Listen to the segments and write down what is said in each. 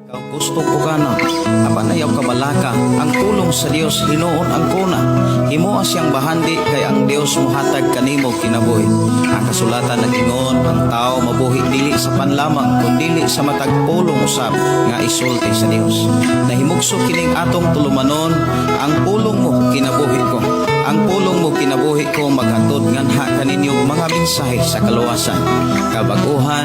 Ikaw gusto ko ka na, apanayaw ka balaka, ang tulong sa Dios hinuon ang kuna. Himo siyang bahandi kay ang Dios muhatag kanimo kinabuhi. Ang kasulatan nagingon, ang tao mabuhi dili sa panlamang kundi sa matag pulong usab nga isulti sa Dios. Nahimugso kining atong tulumanon, ang pulong mo kinabuhi ko. Ang pulong mo kinabuhi ko maghatod nganha kaninyong mga mensahe sa kaluwasan, kabaguhan,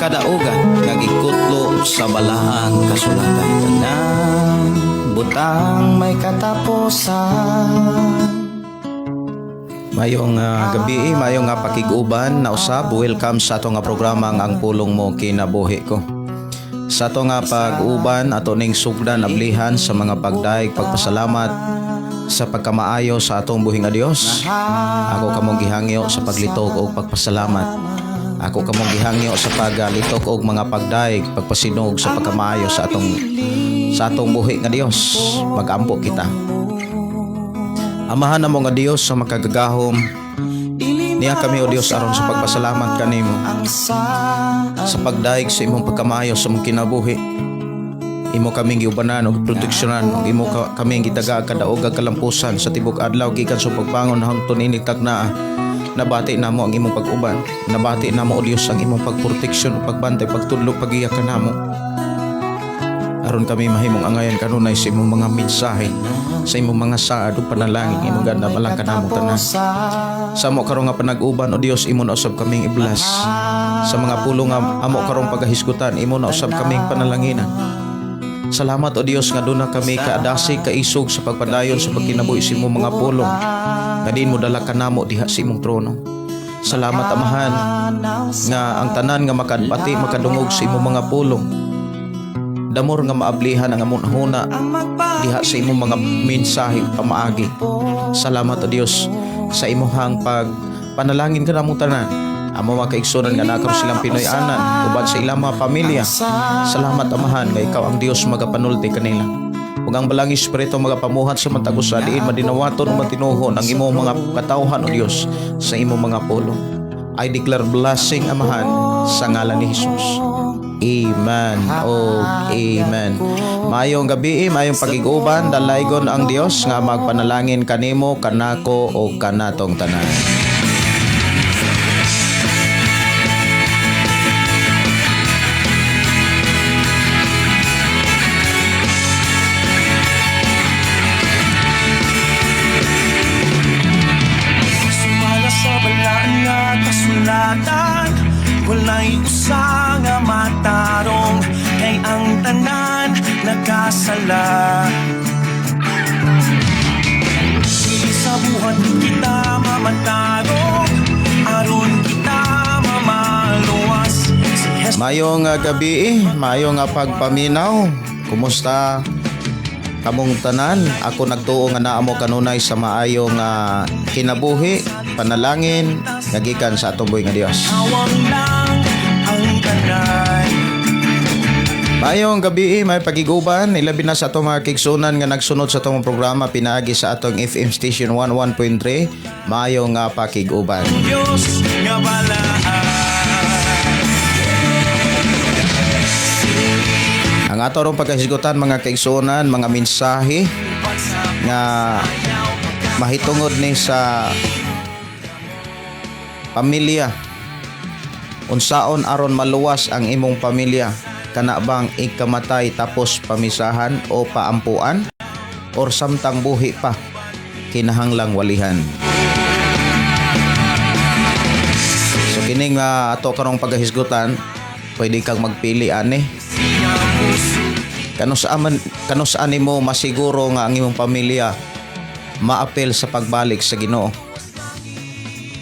kadaugan nga gikutlo sa balaang kasulatan. Tanang butang may katapusan. Mayong gabi, mayong pakiguban na usab. Welcome sa ato nga programa ang pulong mo kinabuhi ko. Sa ato nga pag-uban ato ning sugdan ablihan sa mga pagdaig pagpasalamat sa pagkamaayo sa atong buhing nga Dios. Ako kamong gihangyo sa paglitok o pagpasalamat. Ako kamong gihangyo sa paglitok og mga pagdaig pagpasinog sa pagkamaayo sa atong buhi nga Dios. Magampo kita. Amahan namo nga Dios sa makagagahom. Niya kami o Dios aron sa pagpasalamat kanimo sa pagdaig sa imong pagkamaayo sa mong kinabuhi. Imo kaming giubanan og proteksyonan, imo kaming gitaga kadaog ag kalampusan sa tibok adlaw gikan sa pagbangon hangtod inig tagna. Nabati namo ang imong pag-uban, nabati namo o Dios ang imong pagproteksyon, pagbantay, pagtudlo, pagiya kanamo. Aron kami mahimong angayan kanunay sa imong mga mensahe, sa imong mga saad ug panalangin, imong ganda balang kanamo tanan. Sa amo karon nga panag-uban o Dios, imo na usab kaming iblas. Sa mga pulong nga amo karon pagahisgutan, imo na usab kaming panalanginan. Salamat o Dios nga duna kami kaadasi kaisog sa pagpadayon sa pagkinabuhi sa imong mga pulong. Nga din mo dala kanamo diha sa imong trono. Salamat Amahan nga ang tanan nga makadpati makadungog sa imong mga pulong. Damor nga maablihan ang among huna diha sa imong mga mensahe pamaagi. Salamat o Dios sa imong panalangin kanamo tanan. Amo mga kaigsunan nga nakaroon silang Pinoy-anan uban sa ilang mga pamilya. Salamat Amahan nga ikaw ang Dios magapanulti kanila. Ug ang balang espiritu magapamuhat sa matag usa diin madinawaton ug matinuhon ang imong mga katawhan o Dios sa imong mga pulong. I declare blessing Amahan sa ngalan ni Jesus. Amen. Oh, amen. Mayong gabi, mayong pagiguban, dalaygon ang Dios nga magpanalangin kanimo, kanako o kanatong tanan. Walay usa nga matarong kay ang tanan nakasala. Sa buhat kita mamatarong aron kita mamaluwas. Mayong gabi, mayong pagpaminaw. Kumusta kamong tanan? Ako nagtuo nga naa mo kanunay sa maayong kinabuhi, panalangin nagikan sa atong buhi nga Dios. Mayong gabi, may pagiguban, ilabi na sa atong mga kigsunan nga nagsunod sa atong programa pinaagi sa atong FM station 11.3. Mayong pakiguban. Diyos nga balaan. Ang ato rong pagkahisgutan mga kaigsunan, mga mensahe nga mahitungod ni sa pamilya. Unsaon aron maluwas ang imong pamilya? Kana bang ikamatay tapos pamisahan o paampuan? Or samtang buhi pa kinahanglang walihan? So kining ato karong pagkahisgutan, pwede kang magpili ani. Kano saan mo masiguro nga ang imong pamilya maapil sa pagbalik sa Ginoo,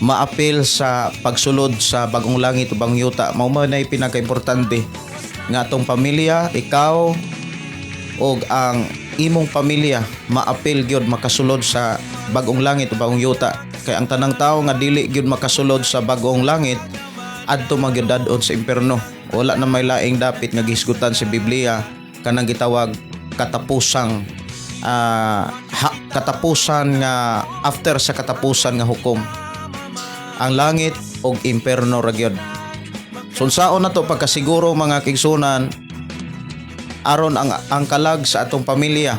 maapil sa pagsulod sa bagong langit o bagong yuta? Mao man ay pinaka-importante nga atong pamilya, ikaw o ang imong pamilya maapil gyud makasulod sa bagong langit o bagong yuta. Kay ang tanang tawo nga dili gyud makasulod sa bagong langit adto magyudad-on sa impierno. Wala na may laing dapit nga gihisgutan sa Biblia kanang gitawag katapusan nga after sa katapusan nga hukom. Ang langit og impierno ra gyud. So unsaon na to pagkasiguro mga kigsunan aron ang kalag sa atong pamilya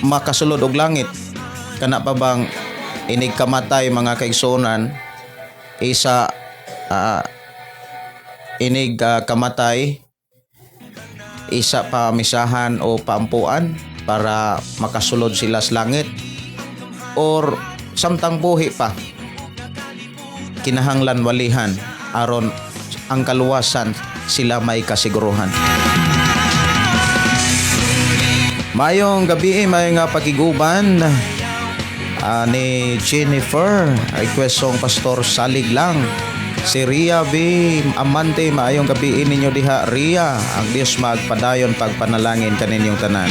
makasulod og langit. Kana pa bang inig kamatay mga kaigsunan, isa inig kamatay, isa pamisahan o paampuan para makasulod sila sa langit, or samtang buhi pa kinahanglan walihan aron ang kaluwasan sila may kasiguruhan. Mayong gabi, mayong pakiguban ni Jennifer, request song Pastor Salig Lang. Si Ria B. Amante, maayong gabi ninyo diha Ria. Ang Diyos magpadayon pagpanalangin kaninyong tanan.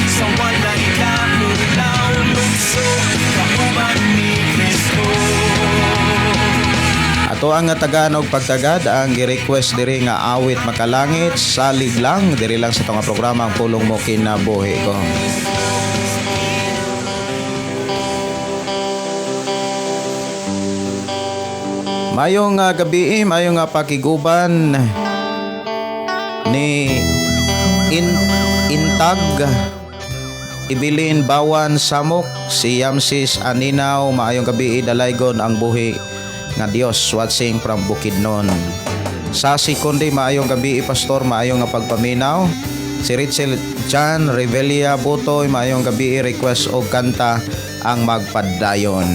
Sa walay lamulaw lukso kahuman ni Kristo. Ato ang taganog pagtagad ang gi-request diri nga awit makalangit salig lang diri lang sa tong programa ang pulong mo kinabuhi ko. Mayong gabi, mayong pakiguban ni Intag Ibilin Bawan Samok, si Yamsis Aninaw, maayong gabi dalaygon ang buhi nga Dios watching from Bukidnon. Sa sikundi, maayong gabi Pastor, maayong nga pagpaminaw. Si Richel Jan Revelia Butoy, maayong gabi request og kanta ang magpadayon.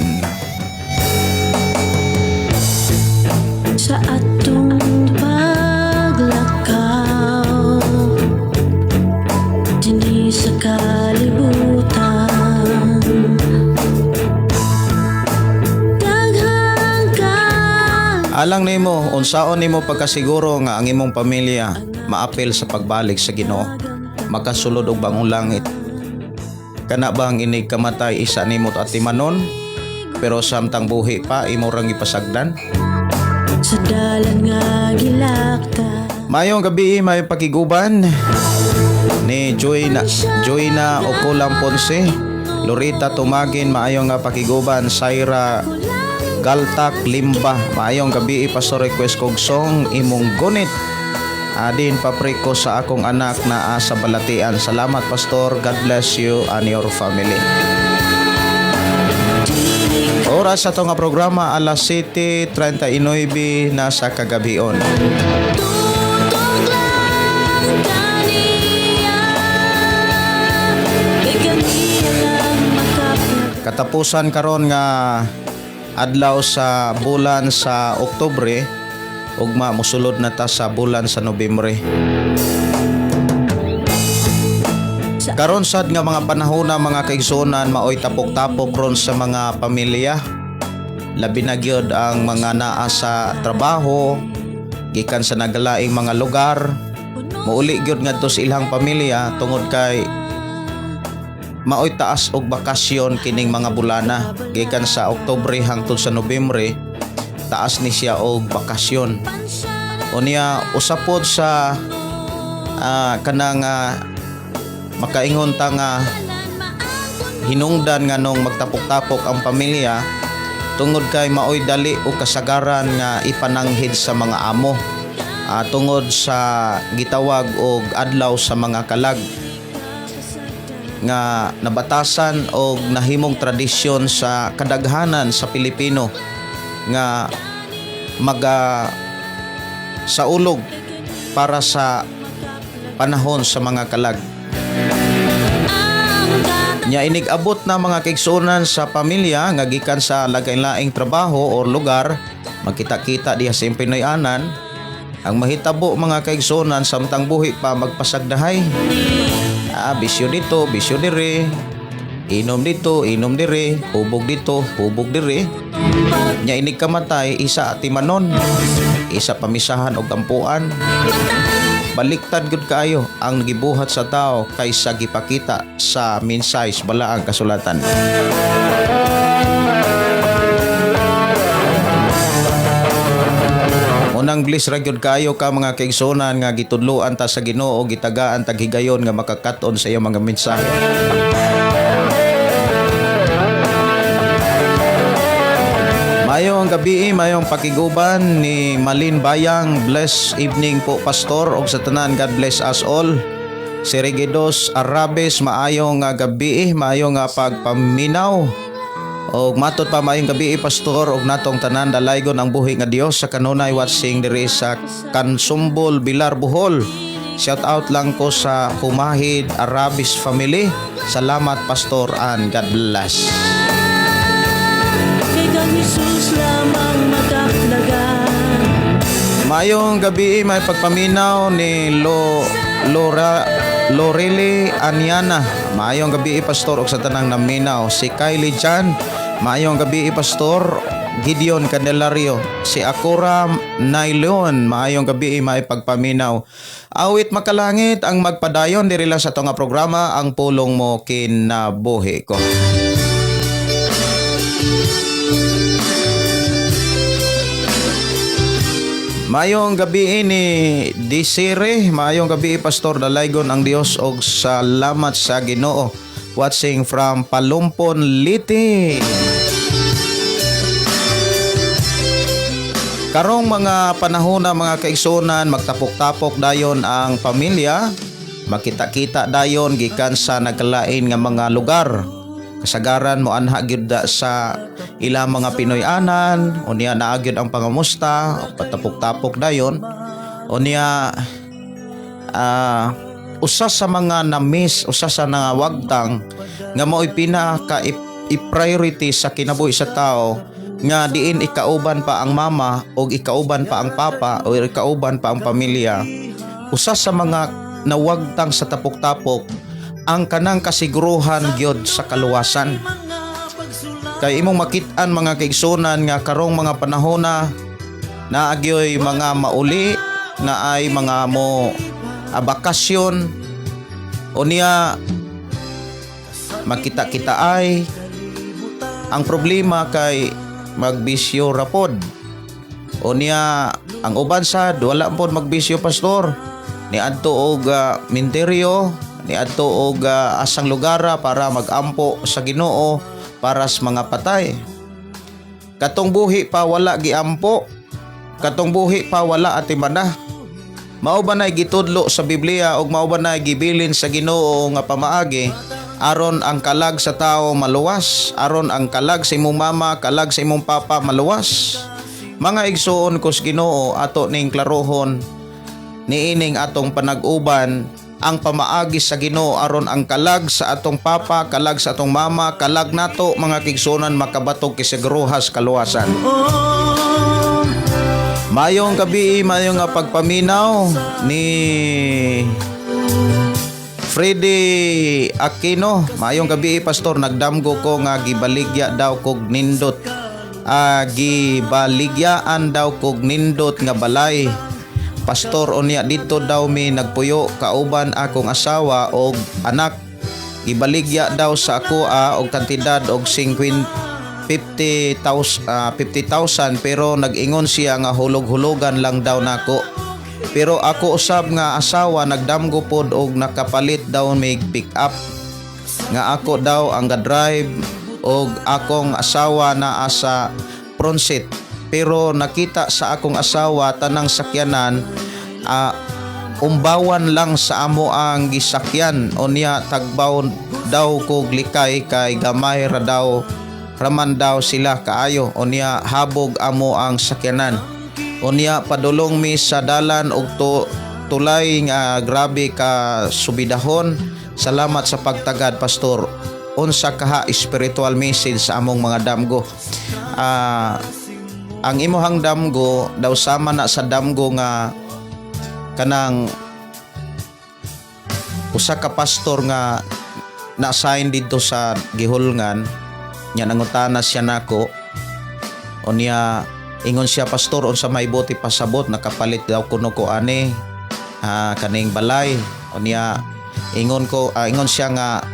Sa atong paglakaw dinhi sa kalibutan, daghang ka Alang nimo, unsaon nimo pagkasiguro nga ang imong pamilya maapil sa pagbalik sa Ginoo, makasulod og bangong langit. Kana bang inig kamatay isa nimo at timanon, pero samtang buhi pa imo rang ipasagdan? sa dalan nga gilakta. Mayong gabi, may pakiguban ni Joyna Ocolam Ponce, Lorita Tumagin, maayong nga pakiguban. Syra Galtak Limba, maayong gabi Pastor, request kog song imong gunit adin papriko sa akong anak na sa balatian. Salamat Pastor, God bless you and your family. Oras sa itong programa alas 7:39 na sa kagabion. Tutok lang kaniya, kaniya lang makapag. Katapusan karon nga adlaw sa bulan sa Oktubre, ugma mosulod na ta sa bulan sa Nobyembre. Karon sad nga mga panahon na mga kaigsunan, maoy tapok-tapok ron sa mga pamilya. Labi na gyud ang mga naa sa trabaho, gikan sa nagalaing mga lugar. Muuli gyud ngadto sa ilang pamilya tungod kay maoy taas og bakasyon kining mga bulana. Gikan sa Oktubre hangtod sa Nobyembre, taas ni siya og bakasyon. Unya usapod sa kanang makaingon ta nga hinungdan nga nung magtapok-tapok ang pamilya tungod kay maoy dali o kasagaran nga ipananghid sa mga amo, tungod sa gitawag og adlaw sa mga kalag nga nabatasan og nahimong tradisyon sa kadaghanan sa Pilipino nga saulog para sa panahon sa mga kalag. Nya inig abot na mga kaigsunan sa pamilya nga gikan sa lain-laing trabaho o lugar, magkita-kita diha sa Pinoy-anan, ang mahitabo mga kaigsunan samtang buhi pa magpasagdahay. Bisyo dito, bisyo dire, inom dito, inom dire, hubog dito, hubog dire. Nya inig kamatay isa at timanon, isa pamisahan og ampuan. Baliktad gud kaayo ang nagibuhat sa tao kaysa gipakita sa mensahe sa balaang kasulatan. Unang bliss ra gyud kaayo ka mga kaigsunan nga gitudloan ta sa Ginoo, gitagaan tag higayon nga makakaton sa iyang mga mensahe. Mayong gabi, mayong pakiguban ni Malin Bayang. Bless evening po pastor og sa tanan. God bless us all. Si Regidos Arabes, maayong gabi, maayong pagpaminaw. Og matot pa maayong gabi pastor og natong tanan dalaygon ang buhi nga Dios sa kanunay watching diri sa Kansumbol, Bilar, Bohol. Shout out lang ko sa Humahid Arabis family. Salamat pastor and God bless. Kay kang Jesus lamang magkapnagan. Mayong gabi, may pagpaminaw ni Loreli Aniana. Mayong gabi pastor og sa tanang naminaw. Si Kylie Jan. Mayong gabi pastor. Gideon Candelario. Si Akura Nailon. Mayong gabi, may pagpaminaw. Awit makalangit ang magpadayon diri lang sa tunga programa ang pulong mo kinabuhi ko. Mayong gabi ni Desire, mayong gabi pastor dalaygon ang Dios og salamat sa Ginoo. Watching from Palumpon, Liti. Karong mga panahon na mga kaigsunan, magtapok-tapok dayon ang pamilya, makita-kita dayon gikan sa nagkalain nga mga lugar. Kasagaran mo anha gyud sa ilang mga Pinoy-anan, unya naa gyud ang pangamusta, patapok-tapok dayon. Unya usa sa mga na-miss, usa sa nawagtang nga mao'y pinaka i-priority sa kinabuhi sa tao nga diin ikauban pa ang mama o ikauban pa ang papa o ikauban pa ang pamilya. Usa sa mga nawagtang sa tapok-tapok ang kanang kasiguruhan gyud sa kaluwasan. Kay imong makit-an mga kaigsunan nga karong mga panahon na naagyoy mga mauli na ay mga mo bakasyon o niya makita-kita ay ang problema kay magbisyo rapod o niya ang uban sad wala pod magbisyo pastor ni adto og minteryo ni adto og asang lugara para magampo sa Ginoo para sa mga patay. Katong buhi pa wala giampo, katong buhi pa wala atimana. Mao ba nay gitudlo sa Biblia og mao ba nay gibilin sa Ginoo nga pamaagi aron ang kalag sa tao maluwas, aron ang kalag sa imong mama, kalag sa imong papa maluwas. Mga igsoon ko sa Ginoo ato ning klarohon niining atong panag-uban ang pamaagi sa Ginoo aron ang kalag sa atong papa, kalag sa atong mama, kalag nato mga kigsunan makabatog kisiguruhas kaluwasan. Mayong gabi, mayong pagpaminaw ni Freddy Aquino. Mayong gabi pastor, nagdamgo ko nga gibaligya daw kog nindot. Gibaligyaan daw kog nindot nga balay. Pastor, unya dito daw mi nagpuyo kauban akong asawa og anak. Gibaligya daw sa ako og kantidad og 50,000 pero nag-ingon siya nga hulog-hulogan lang daw nako. Pero ako usab nga asawa nagdamgo pod og nakapalit daw may pick up nga ako daw ang ga-drive og akong asawa na asa front seat. Pero nakita sa akong asawa tanang sakyanan umbawan lang sa amo ang gisakyan unya tagbaw daw kog likay kay gamay ra daw raman daw sila kaayo unya habog amo ang sakyanan. Unya padulong mi sa dalan og tulay nga grabe ka subidahon. Salamat sa pagtagad pastor. Unsa kaha spiritual message sa among mga damgo. Ang imuhang damgo daw sama na sa damgo nga kanang usa ka pastor nga na-assign dito sa gihulngan nya nangutana siya nako. Unya ingon siya pastor unsa may buti pasabot nakapalit daw kuno ko ani kaning balay. Unya ingon siya nga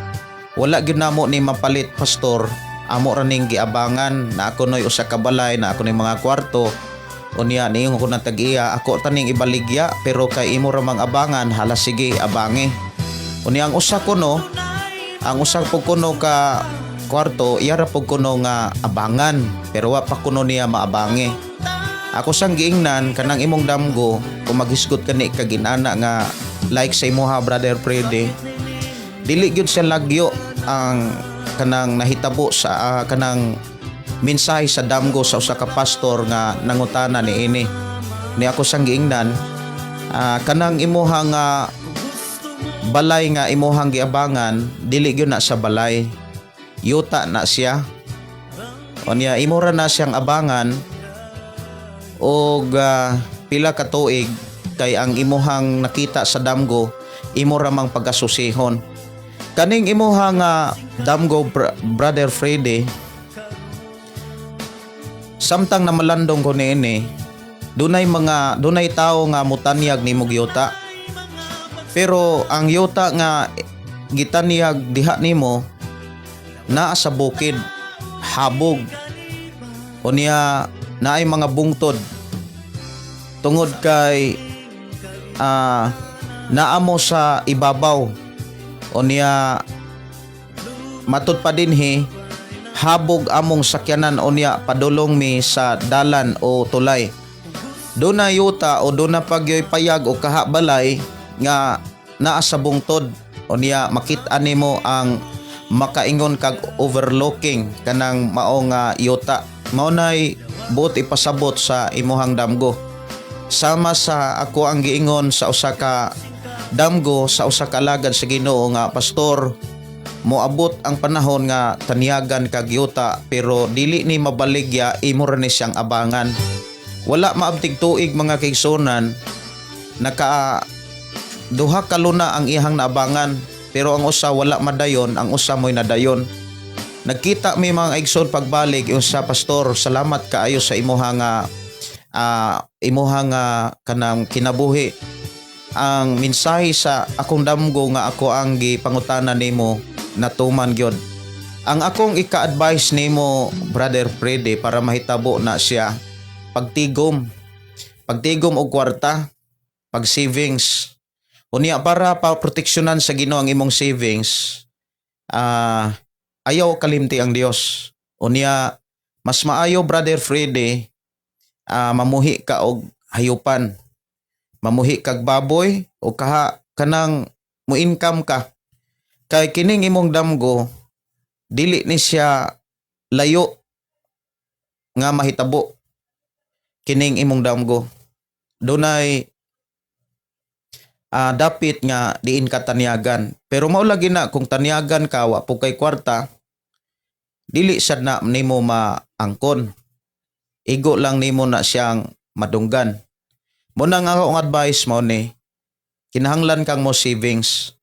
wala gyud namo ni mapalit pastor, amo ra ning giabangan na ako noy usa ka balay na ako ning mga kwarto. Unya niingon ko na tag-iya ako taning ibaligya pero kay imo ra mang abangan hala sige abangi. Unya ang usa ko no ka kwarto, iyara po kuno nga abangan, pero wa pa kuno niya maabangi. Ako sang giingnan kanang imong damgo, kung maghisgot kani kag inana nga like sa imuha Brother Freddy, dili gyud siya lagyo ang kanang nahitabo sa kanang mensahe sa damgo sa usa ka pastor nga nangutana niini. Ni ako sang giingnan, kanang imuhang balay nga imuhang giabangan, dili gyud na sa balay, yuta na siya. O niya imura na siyang abangan og pila ka tuig, kay ang imuhang nakita sa damgo imo ra mang pagasusihon. Kaning imuhang damgo Brother Freddy, samtang na malandong ko niini, dunay tao nga mutanyag nimo yuta. Pero ang yuta nga gitanyag diha nimo naa sa bukid, habog. O niya naay mga bungtod. Tungod kay naamo sa ibabaw. O niya matud pa dinhi, habog among sakyanan o niya padulong mi sa dalan o tulay. Doon na yuta o doon na pagyoy payag o kahabalay nga naa sa bungtod. O niya makita nimo ang makaingon kag overlooking kanang mao nga yuta. Mao nay buot ipasabot sa imuhang damgo. Sama sa ako ang giingon sa usa ka damgo sa usa ka alagad sa Ginoo nga pastor, moabot ang panahon nga taniyagan kag yuta pero dili ni mabaligya, imo ra ni siyang abangan. Wala maabtig tuig mga kaigsunan, naka duha ka luna ang ihang naabangan, pero ang usa wala madayon, ang usa mo'y nadayon. Nagkita mi mga igsoon pagbalik yung sa pastor, salamat kaayo sa imuhang kanang kinabuhi. Ang mensahe sa akong damgo nga ako ang gipangutana nimo natuman gyud. Ang akong ika-advise nimo Brother Freddy para mahitabo na siya, pagtigom og kwarta, pag savings. Unya para pa proteksyonan sa Ginoo ang imong savings, ayaw kalimti ang Dios. Unya mas maayo Brother Freddy, mamuhi ka og hayupan, mamuhi kag baboy o kanang mo-income ka. Kay kining imong damgo dili ni siya layo nga mahitabo. Kining imong damgo dunay dapit nga diin ka tanyagan. Pero mao lagi na kung tanyagan ka wa po kay kwarta, dili sad na nimo maangkon. Igo lang nimo na siyang madunggan. Mo nang akong advice mo ni, kinahanglan kang mo savings.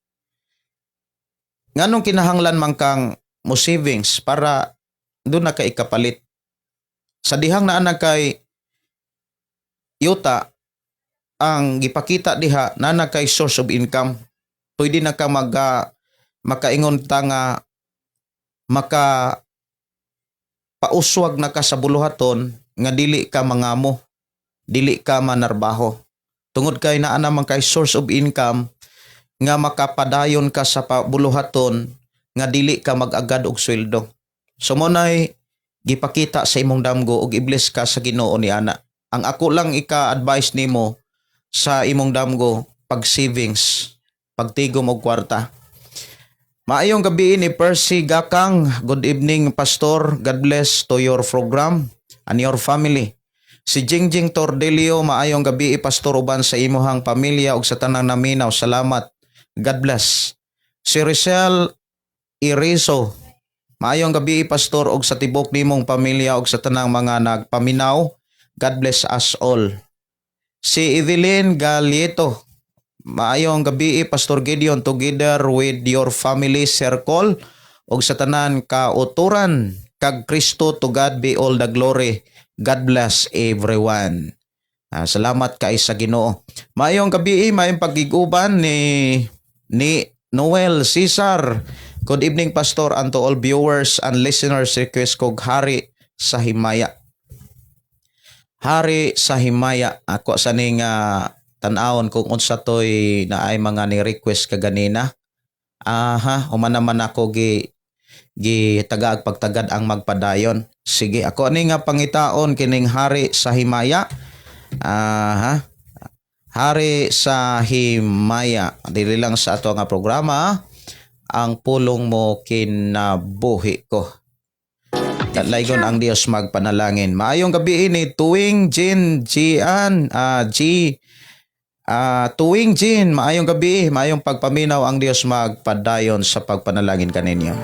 Nganong kinahanglan man kang mo savings para doon na kay ikapalit. Sa dihang naa na kay yuta, ang gipakita diha na kay source of income. Pwede na ka makaingon ta nga pauswag na ka sa buluhaton nga dili ka mangamo, dili ka manarbaho. Tungod kay naa naman kay source of income nga makapadayon ka sa buluhaton nga dili ka mag-agad og sweldo. So mo nay gipakita sa imong damgo og i-bless ka sa Ginoo ni ana. Ang ako lang ika-advise nimo sa imong damgo, pag savings, pagtigom og kwarta. Maayong gabi ni Percy Gakang. Good evening Pastor. God bless to your program and your family. Si Jingjing Tordelio, maayong gabi Pastor uban sa imuhang pamilya ug sa tanang naminaw. Salamat. God bless. Si Rizal Irizo, maayong gabi Pastor ug sa tibok nimong pamilya ug sa tanang mga nagpaminaw. God bless us all. Si Evelyn Galieto, maayong gabi Pastor Gideon, together with your family circle ug sa tanan kauturan kag Kristo, to God be all the glory. God bless everyone. Salamat kay sa Ginoo. Maayong gabi maayong pagiguban ni Noel Cesar. Good evening Pastor, and to all viewers and listeners, request kog hari sa himaya. Hari sa himaya, ako sa ning tan-awon kung unsa toy naay mga ni request kaganina. Human naman ako gitagaag pagtagad ang magpadayon. Sige, ako ani nga pangitaon kining hari sa himaya. Hari sa himaya. Dili lang sa ato nga programa, ang pulong mo kinabuhi ko. Laygon ang Dios magpanalangin. Maayong gabi ini tuwing tuwing Jin, maayong gabi, maayong pagpaminaw ang Dios magpadayon sa pagpanalangin kaninyo.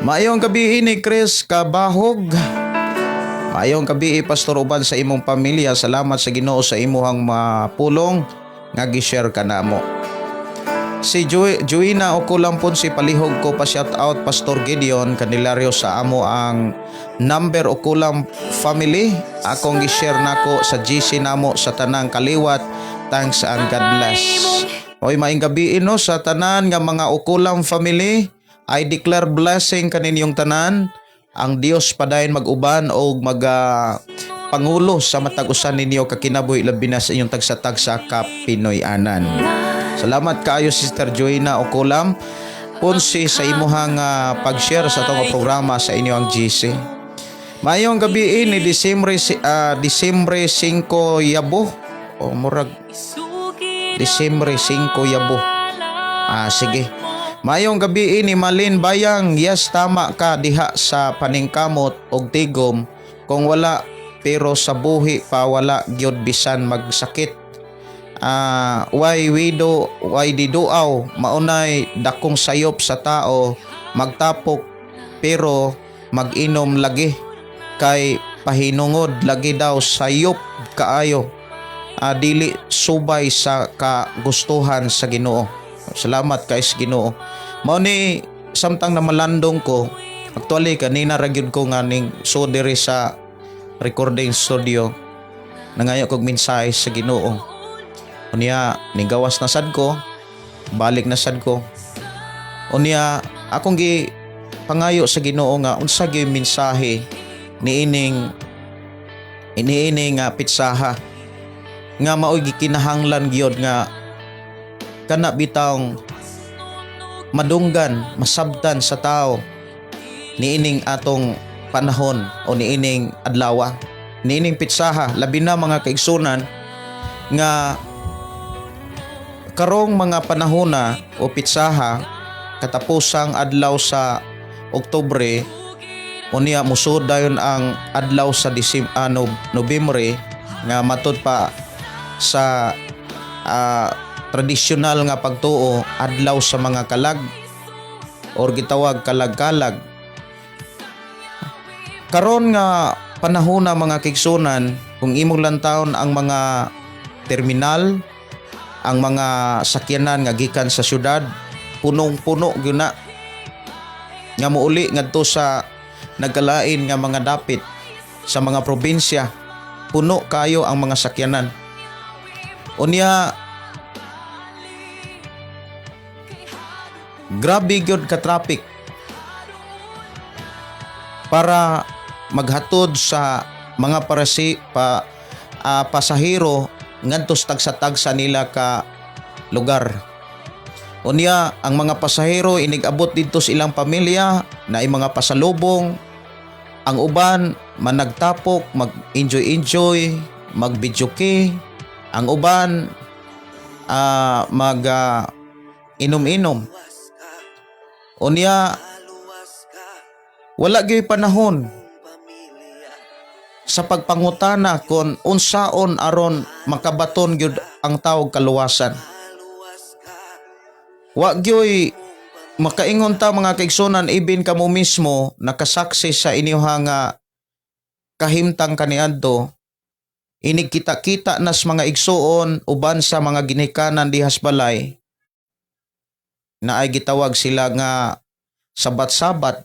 Maayong gabi ini Chris Kabahog. Maayong gabi Pastor uban sa imong pamilya. Salamat sa Ginoo sa imuhang mapulong nga gi-share kanamo. Si Joina Okulampon si palihog ko pa shout out Pastor Gideon Candelario sa amo ang number Okulam family. Akong gi-share nako sa GC namo sa tanang kaliwat. Thanks and God bless. Oy maayong gabi no sa tanan nga mga Okulam family. I declare blessing kaninyong tanan. Ang Dios padayon mag-uban o pangulo sa matag-usan ninyo kakinabuhi labi na sa inyong tagsa-tagsa ka Pinoy-anan. Salamat kaayo Sister Joina Okulam Ponsi sa imuhang pag-share sa itong programa sa inyo ang GC. Mayong gabi ni Disyembre 5 Yabo o murag Disyembre 5 Yabo. Sige. Mayong gabi ni Malin Bayang, yes tama ka diha sa paningkamot og tigom kung wala pero sa buhi pa wala gyud bisan magsakit. Why di duaw maunay dakong sayop sa tao magtapok pero mag-inom lagi kay pahinungod lagi daw sayop kaayo. Dili subay sa kagustuhan sa Ginoo. Salamat kay sa Ginoo. Mao ni samtang na malandong ko actually kanina ra gyud ko nga ning so diri sa recording studio nangayo kog mensahe sa Ginoo. Unya nigawas na sad ko, balik na sad ko. Unya akong gi pangayo sa Ginoo nga unsa gyud mensahe niining pitsaha nga maoy gikinahanglan gyud nga kana bitawng madunggan, masabtan sa tao niining atong panahon o niining adlaw. Niining pitsaha labi na mga kaigsunan nga karong mga panahona o pitsaha katapusang adlaw sa Oktubre unya musud dayon ang adlaw sa Nobyembre nga matud pa sa tradisyonal nga pagtuo adlaw sa mga kalag or gitawag kalag-kalag. Karon nga panahona mga kigsunan kung imong lantawon ang mga terminal, ang mga sakyanan nga gikan sa syudad punong-puno gyud na nga muuli ngadto sa nagkalain nga mga dapit sa mga probinsya puno kayo ang mga sakyanan. Unya grabe gyud ka traffic para maghatod sa mga pasahero ngadto sa tagsa-tagsa nila ka lugar. Unya ang mga pasahero inig-abot dito sa ilang pamilya na mga pasalubong. Ang uban managtapok, mag-enjoy, mag-videoke. Ang uban inom-inom. Unya wala gyud panahon sa pagpangutana kon unsaon aron makabaton gyud ang tawag kaluwasan. Wa gyoy makaingon ta mga kaigsunan ibin kamo mismo nakasaksi sa inyong kahimtang kaniadto. Inig kita-kita nas mga igsuon uban sa mga ginikanan dihas balay na ay gitawag sila nga sabat-sabat.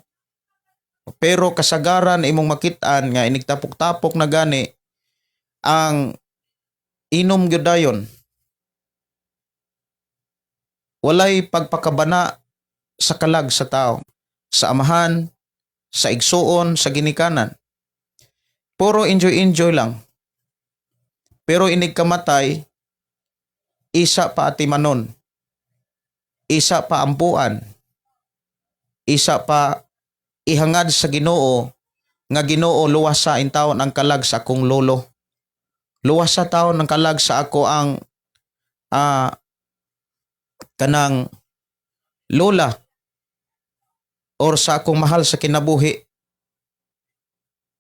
Pero kasagaran imong makit-an nga inigtapok-tapok na gani ang inom gyud dayon. Walay pagpakabana sa kalag sa tao, sa amahan, sa igsuon, sa ginikanan. Puro enjoy lang. Pero inig kamatay, isa pa atimanon, isa pa ampuan. isa pa ihangad sa Ginoo nga Ginoo luwasa in taon ang kalag sa akong lolo. Luwasa taon ang kalag sa ako ang kanang lola or sa akong mahal sa kinabuhi.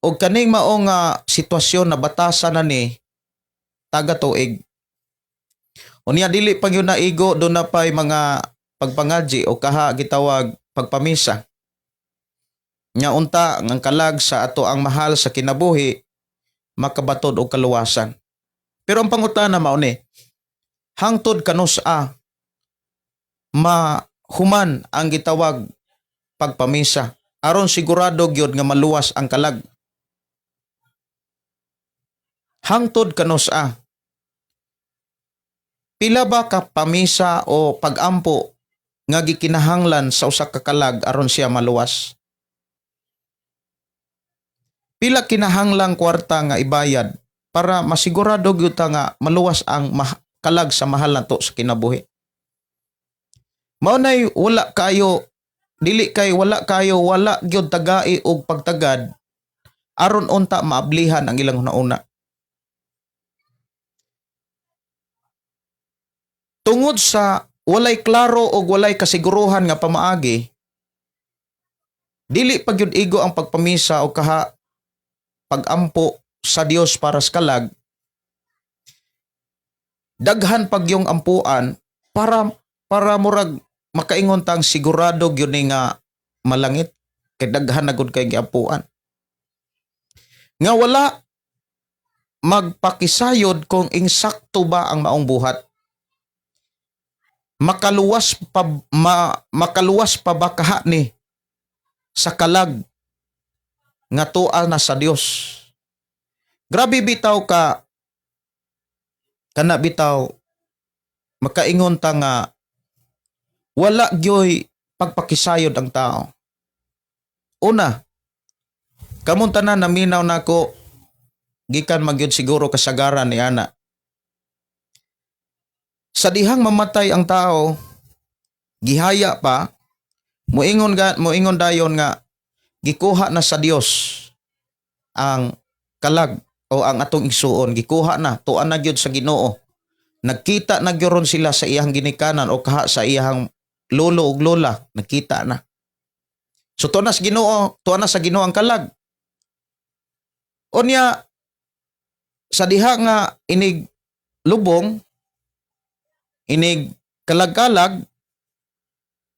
O kaning mao nga sitwasyon na batasan na ni taga tuig. Unya dili pang yun naigo do na pay mga pagpangadji o kaha gitawag pagpamisa. Nya unta ang kalag sa ato ang mahal sa kinabuhi makabatod og kaluwasan. Pero ang pangutana mao ni hangtod kanusa mahuman ang gitawag pagpamisa aron sigurado gyud nga maluwas ang kalag. Hangtod kanusa pila ba ka pamisa o pagampo nga gikinahanglan sa usa ka kalag aron siya maluwas? Pila kinahanglang kwarta nga ibayad para masigurado gyud ta nga maluwas ang kalag sa mahal nato sa kinabuhi? Mao nay wala kayo wala gyud tagai og pagtagad aron unta maablihan ang ilang hunahuna. Tungod sa walay klaro o walay kasiguruhan nga pamaagi, dili pa gyud igo ang pagpamisa o kaha pagampo sa Dios para sa kalag. Daghan pag yung ampuan para murag makaingon tang sigurado gyud ni nga malangit kay daghan na gud kay giampuan. Nga wala magpakisayod kung insakto ba ang maong buhat. Makaluwas pa ba kaha ni sa kalag nga tual na sa Dios? Grabe bitaw kana bitaw makaingon ta nga wala gyoy pagpakisayod ang tao. Una, kamong tanan naminaw nako gikan magyud siguro kasagaran ni ana. Sa dihang mamatay ang tao, gihaya pa, moingon dayon nga gikuha na sa Dios ang kalag o ang atong igsuon, gikuha na tuan na gyud sa Ginoo. Nagkita na gyud sila sa iyang ginikanan o kaha sa iyang lolo ug lola, nagkita na. So tuan na sa Ginoo ang kalag. Unya sa diha nga inig lubong, inig kalag-kalag,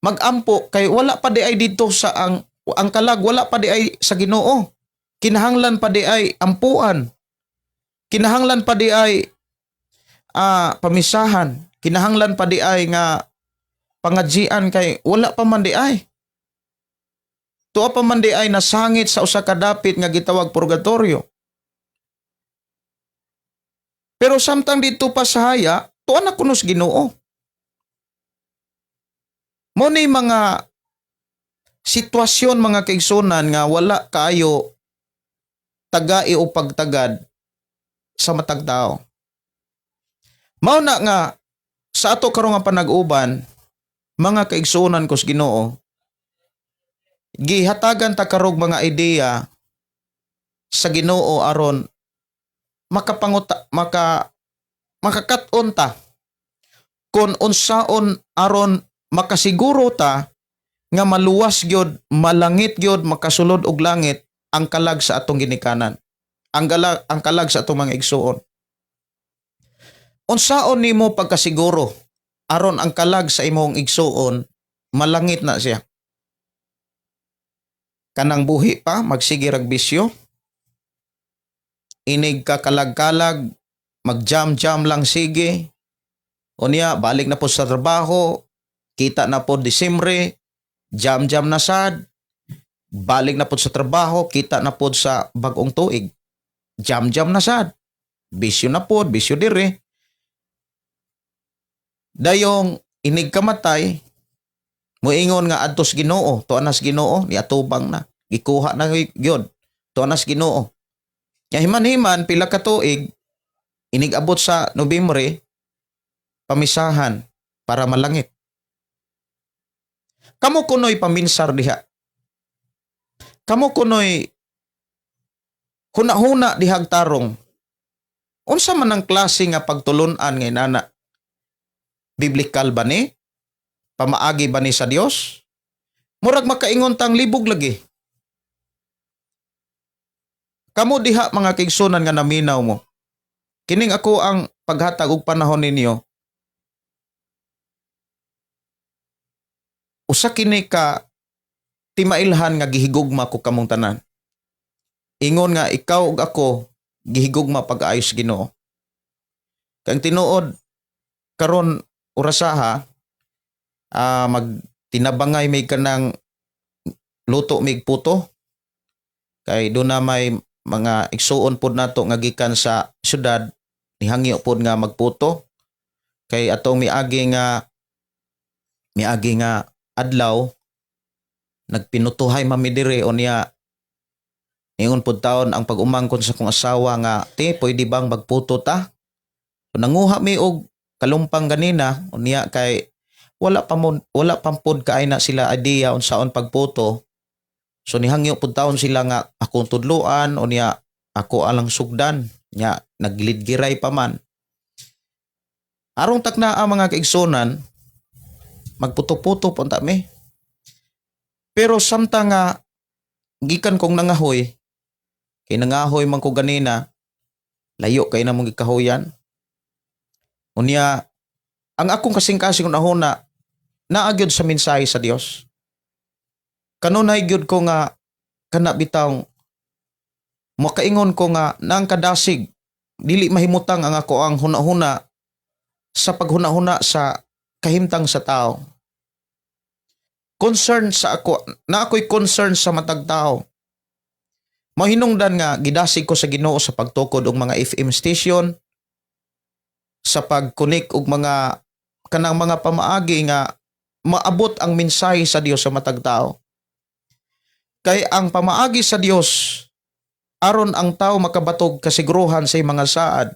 magampo kay wala pa di ay dito sa ang kalag, wala pa di ay sa Ginoo. Kinahanglan pa di ay ampuan. Kinahanglan pa di ay pamisahan. Kinahanglan pa di ay nga pangadjian kay wala pa man di ay. Tuwa pa man di ay nasangit sa usa ka dapit nga gitawag purgatorio. Pero samtang dito pa sa haya, tuwa na kunos Ginoo. Mo ni mga sitwasyon mga kaigsunan nga wala kayo tagai o pagtagad sa matag tao. Mao na nga sa ato karon nga panag-uban mga kaigsunan kos Ginoo, gihatagan ta karog mga ideya sa Ginoo aron makakat-on ta kung unsaon aron makasiguro ta nga maluwas gyud, malangit gyud, makasulod og langit ang kalag sa atong ginikanan. Ang kalag sa atong mga igsuon. Unsaon nimo pagkasiguro aron ang kalag sa imong igsuon malangit na siya? Kanang buhi pa magsige rag bisyo? Inig ka kalag-kalag, mag-jam-jam lang sige. Unya balik na po sa trabaho, kita na po Disyembre, jam-jam na sad. Balik na po sa trabaho, kita na po sa bagong tuig. Jam-jam na sad. Bisyo na po, bisyo dire. Dayong inig kamatay, muingon nga adtos Ginoo, tuanas Ginoo, ni atubang na. Gikuha na gyud, tuanas Ginoo. Nya himan-himan pila ka tuig, inig abot sa Nobyembre, pamisahan para malangit. Kamo kunoy paminsar diha. Kamo kunoy huna-huna dihag tarong. Unsa man ang klase nga pagtulon-an nga inana? Biblikal ba ni? Pamaagi ba ni sa Dios? Murag makaingon tang libog lagi. Kamo diha mga kaigsunan nga naminaw mo. Kining ako ang paghatag og panahon ninyo. Usa kini ka timailhan nga gihigugma ko kamong tanan. Ingon nga ikaw ug ako gihigugma pag-ayos Ginoo. Kang tinuod karon urasaha magtinabangay may kanang luto mig puto. Kay doon na may mga igsuon pod nato nga gikan sa syudad nihangyo pod nga magputo. Kay atong miagi nga adlaw nagpinutuhay mami dire unya ingon pod taon ang pag-umangkon sa kong asawa nga pwede bang magputo ta? Nanguha mi og kalumpang ganina unya kay wala pa pod kaay na sila idea unsaon pagputo. So nihangyo pod taon sila nga akong tudluan unya ako alang sugdan nya naglidgiray pa man. Arong taknaa mga kaigsonan magputo-puto po mi. Pero samtang nga gikan kong nangahoy, kay nangahoy man ko ganina, layo kay na mong gikahoyan. Unya, ang akong kasing-kasing unahuna, naagyod sa mensahe sa Dios. Kanunay gyud ko nga, kanabitaw, makaingon ko nga, naang kadasig, dili mahimutang ang ako ang huna-huna sa paghuna-huna sa kahimtang sa tao. Concern sa ako, na ako'y concern sa matag tao. Mahinungdan nga, gidasig ko sa Ginoo sa pagtukod og mga FM station, sa pagkunik og mga kanang mga pamaagi nga maabot ang mensahe sa Dios sa matag tao. Kay ang pamaagi sa Dios aron ang tao makabatog kasiguruhan sa mga saad,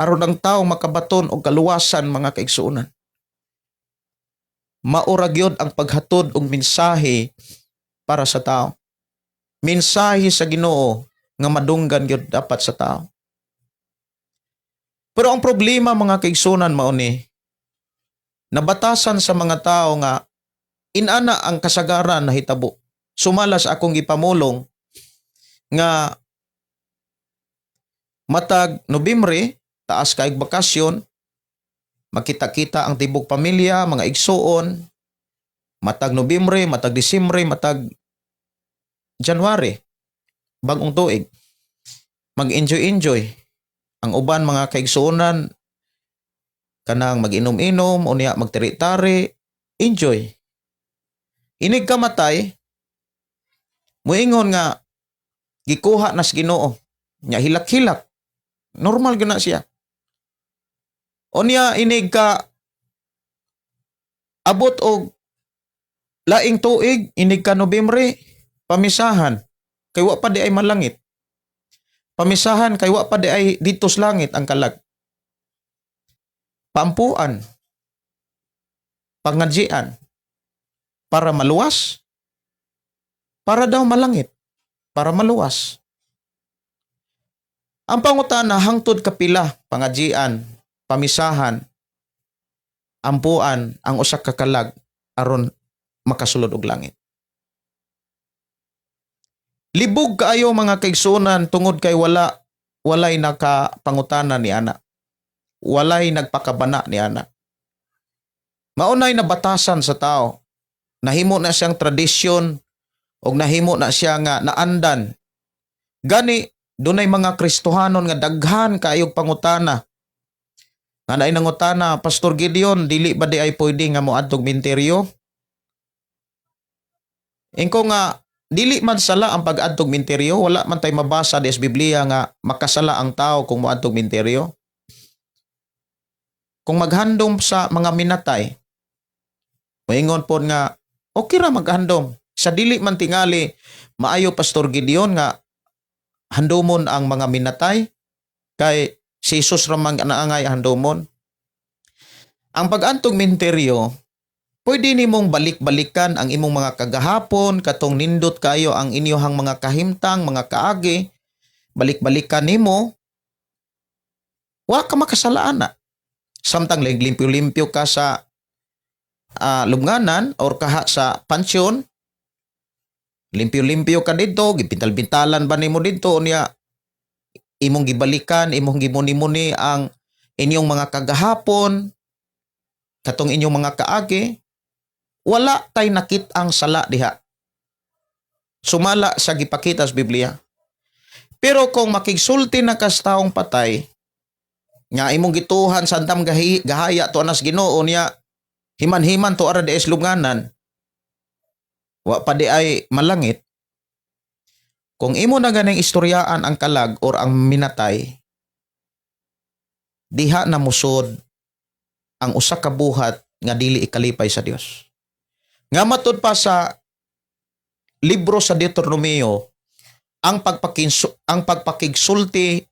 aron ang tao makabaton og kaluwasan mga kaigsuonan. Maura gyud ang paghatod og mensahe para sa tao. Mensahe sa Ginoo nga madunggan gyud dapat sa tao. Pero ang problema mga kaigsunan mao ni nabatasan sa mga tao nga inana ang kasagaran na hitabo. Sumalas akong ipamulong nga matag Nobyembre taas kaayong bakasyon, makita-kita ang tibok pamilya, mga igsuon, matag Nobyembre, matag Disyembre, matag January, bagong tuig. Mag-enjoy-enjoy. Ang uban mga kaigsuonan, kanang mag-inom-inom, unya magtari-tari, enjoy. Inig kamatay, muingon nga, gikuha na sa Ginoo, nya hilak-hilak, normal gina siya. Unya inig ka abot og laing tuig, inig ka Nobyembre, pamisahan kay wa pa di ay malangit. Pamisahan kay wa pa di ay dito sa langit ang kalag. Paampuan, pangadjian, para maluwas, para daw malangit, para maluwas. Ang pangutana hangtod kapila, pangadjian, pamisahan, ampuan ang usa ka kalag aron makasulod og langit. Libog kaayo mga kaigsunan tungod kay walay nakapangutana ni ana. Walay nagpakabana ni ana. Maunay na batasan sa tao. Nahimo na siyang tradisyon o nahimo na siya nga naandan. Gani dunay mga Kristohanon nga daghan kaayog pangutana. Nga naay nangutana, Pastor Gideon, dili ba di ay pwede nga moadtog minteryo? Ingko nga dili man sala ang pag-adtog minteryo, wala man tay mabasa des Biblia nga makasala ang tao kung moadtog minteryo. Kung maghandom sa mga minatay, moingon pod nga okay ra maghandom. Sa dili man tingali maayo Pastor Gideon nga handomon ang mga minatay kay si Jesus ra man naangay handomon. Ang pag-adtog minteryo pwede nimong balik-balikan ang imong mga kagahapon, katong nindot kayo ang inyohang mga kahimtang, mga kaagi, balik-balikan nimo, wa ka makasalaan na. Samtang limpyo-limpyo ka sa lubnganan or kaha sa pansyon, limpyo-limpyo ka dito, gipintal-pintalan ba nimo dito, niya imong gibalikan, imong gimuni-muni ang inyong mga kagahapon, katong inyong mga kaagi, wala tay nakit-ang sala diha. Sumala sa gipakita sa Biblia. Pero kung makigsulti na kas taong patay, nga imong gituhan sa andam gahaya to anas Ginoo niya, himan-himan to ara dees lubnganan, wa pa di ay malangit. Kung imo na ganing istoryaan ang kalag or ang minatay, diha na musod ang usa ka buhat nga dili ikalipay sa Dios. Nga matud pa sa libro sa Deuteronomio, ang pagpakigsulti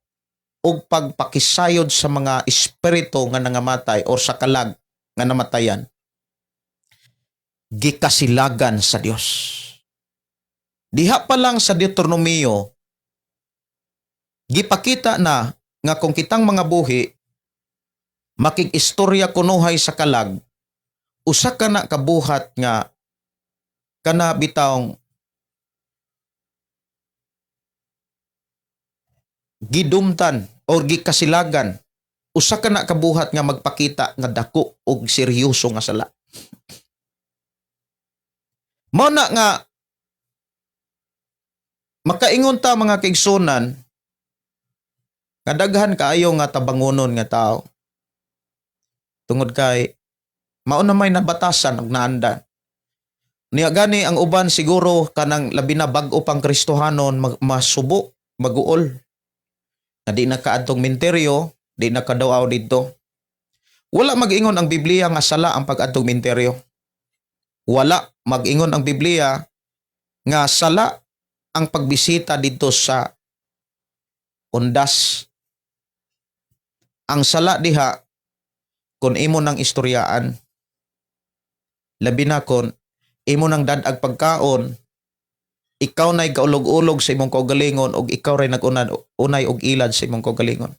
o pagpakisayod sa mga espiritu nga nangamatay o sa kalag nga namatayan, gikasilagan sa Dios. Diha pa lang sa Deuteronomio, gipakita na nga kung kitang mga buhi, makig-istorya kunuhay sa kalag, usa ka na kabuhat nga kana bitawng gidumtan or gikasilagan, usa ka na kabuhat nga magpakita nga dako og seryoso nga sala. Mao na nga makaingon ta mga kaigsunan nga daghan kaayo nga tabangonon nga tao. Tungod kay mao na may nabatasan og naandan. Niya gani ang uban siguro kanang labi na bag-o pang Kristohanon masubo, maguol. Na di na kaadtong menteryo, di na kadawaw dito. Wala mag-ingon ang Biblia nga sala ang pag-adtong menteryo. Wala mag-ingon ang Biblia nga sala ang pagbisita dito sa undas. Ang sala diha kung imo nang istoryaan, labi na kung imo nang dadag pagkaon, ikaw na'y kaulog-ulog sa imong kaugalingon o ikaw rin nag-unay og ilad sa imong kaugalingon.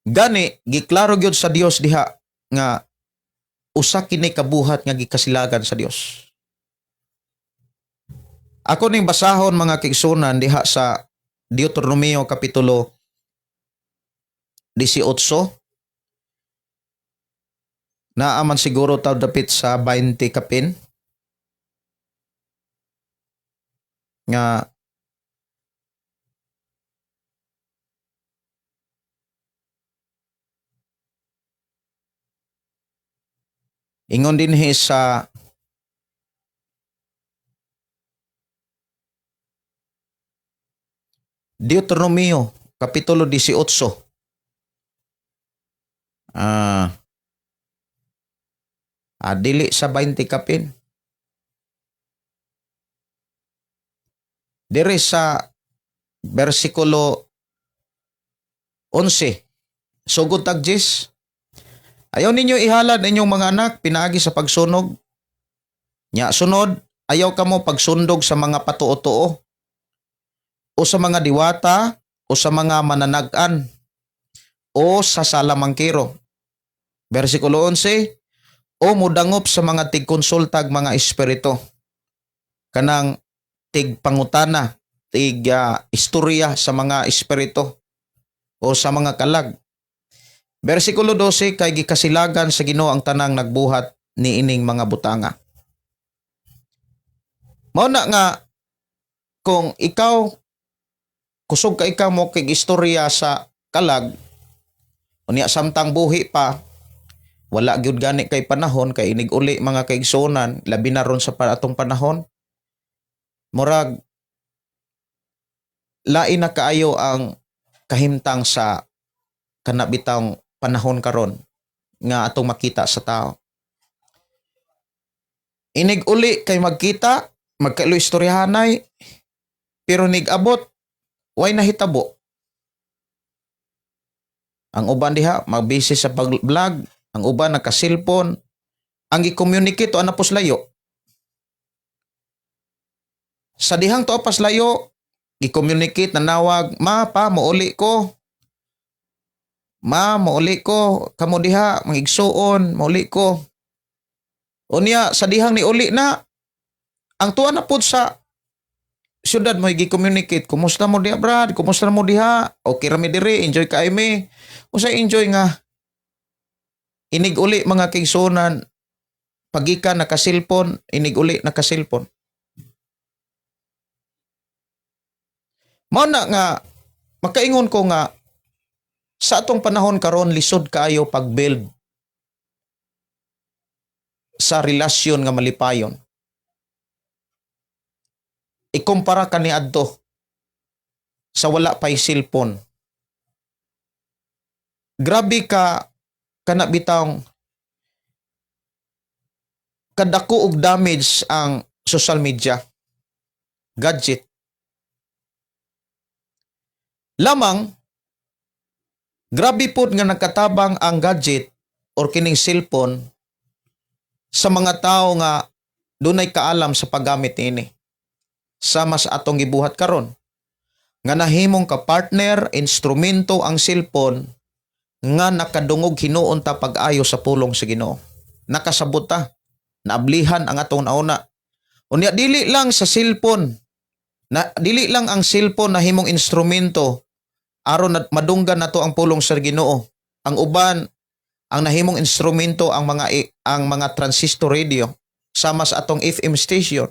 Gani, giklaro gyud sa Dios diha nga usa kini kabuhat nga gikasilagan sa Dios. Ako ning basahon mga kaigsunan diha sa Deuteronomio kapitulo 18. Naaman siguro taw dapit sa 20 kapin. Nga ingon din sa Deuteronomio kapitulo 18. Dili sa 20 kapin. Dire sa versikulo 11. Sugod tag 10. Ayaw ninyo ihalad inyong mga anak pinaagi sa pagsunog. Nya sunod, ayaw kamo pagsundog sa mga patuo-tuo o sa mga diwata o sa mga mananag-an o sa salamangkiro. Versikulo 11, o mudangop sa mga tigkonsultag mga espiritu, kanang tigpangutana, istorya sa mga espiritu o sa mga kalag. Versikulo 12, kay gikasilagan sa Ginoo ang tanang nagbuhat ni ining mga butanga. Mao na nga kung ikaw kusog ka ikaw mo kay istorya sa kalag, unya samtang buhi pa, wala gyud gani kay panahon kay inig uli mga kaigsunan, labi na ron sa atong panahon. Murag lain na kaayo ang kahimtang sa kanabitang panahon karon nga atong makita sa tao. Inig uli kay magkita, magkailo istoryahanay, pero nig-abot, way nahitabo. Ang uban diha, magbisi sa pag-vlog, Ang uban naka-cellphone. Ang i-communicate to anapos layo. Sa dihang to apas layo, i-communicate na nawag, ma pa mauli ko. Ma mauli ko, kamo diha mangigsuon, mauli ko. Unya sa dihang ni uli na ang tuwa na pud sa syudad mo gi-communicate, kumusta mo diha brad, kumusta mo diha? Okay ra mi diri, enjoy kay mi. Usa enjoy nga inig uli mga kaigsuonan pagika naka-cellphone, inig uli naka-cellphone. Mao na nga makaingon ko nga sa atong panahon karon lisod kaayo pag-build sa relasyon nga malipayon. Ikumpara ka ni adto sa wala pay cellphone. Grabe ka kana bitawng kadako og damage ang social media, gadget. Lamang, grabe po nga nagkatabang ang gadget or kining cellphone sa mga tao nga dunay kaalam sa paggamit ini. Sama sa atong gibuhat karon nga nahimong ka partner, instrumento ang cellphone nga nakadungog hinuon ta pag-ayo sa pulong sa Ginoo. Nakasabot ta, naablihan ang atong nauna. Unya dili lang sa cellphone, na dili lang ang cellphone na himong instrumento aron madunggan nato ang pulong sa Ginoo. Ang uban ang nahimong instrumento ang mga transistor radio sama sa atong FM station.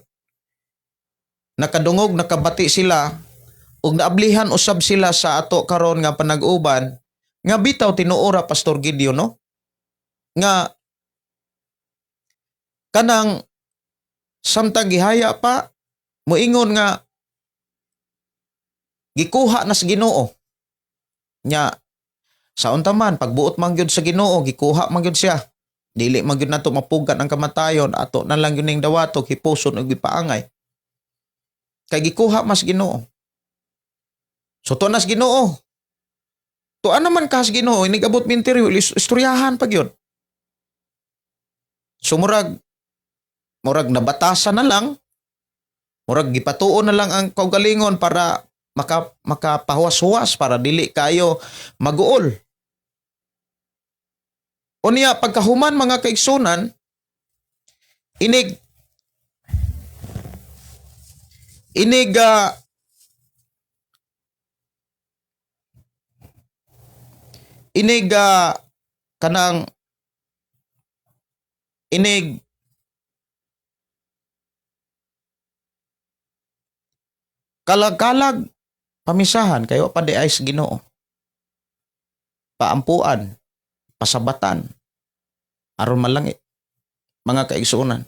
Nakadungog, nakabati sila ug naablihan usab sila sa ato karon nga panag-uban nga bitaw tinuora Pastor Gideon no nga kanang samtang gihaya pa moingon nga gikuha na sa Ginoo nya sa unta man pagbuot man gyud sa Ginoo gikuha man gyud siya, dili man gyud nato mapugat ang kamatayon, ato na lang gyud ning dawatok hipuson ug gipaangay kay gikuha mas Ginoo. So to nas Ginoo, tuan naman kas Ginoo inig abot minteryo istoryahan pag yun. So murag nabatasan na lang, murag gipatuon na lang ang kaugalingon para makapahuwas-huwas para dili kayo maguol. Unya pagkahuman mga kaigsunan, inig kanang inig kalag-kalag pamisahan kayo pa di ay sa Ginoo. Paampuan, pasabatan, aron man lang mga kaigsunan.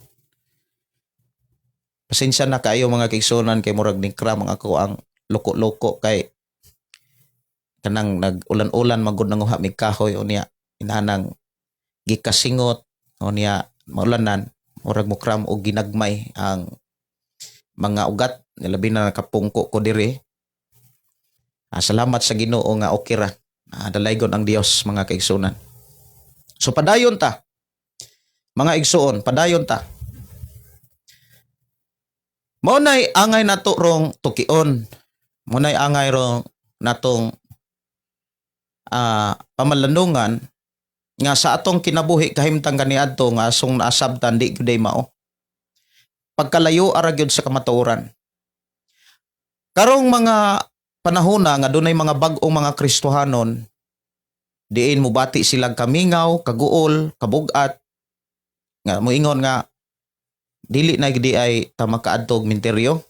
Pasensya na kayo mga kaigsunan kay murag ningkram ako ang loko-loko kay kanang nag-ulan-ulan magud nang uha mig kahoy unya inanang gikasingot unya maulanan murag mukram og ginagmay ang mga ugat labi na nakapungko ko diri. Salamat sa Ginoo nga okay ra. Dalaygon ang Dios mga kaigsunan. So padayon ta. Mga igsuon, padayon ta. Maunay angay nato rong tukion. Maunay angay rong natong pamalandungan nga sa atong kinabuhi kahimtang kaniadto nga asong naasabtan di gyud mao. Pagkalayo ara gyud sa kamatuoran. Karong mga panahona nga dunay mga bag-ong mga Kristohanon, diin mubati silang kamingaw, kaguol, kabugat, nga moingon nga dili na gidi ay ta makaadtog minteryo.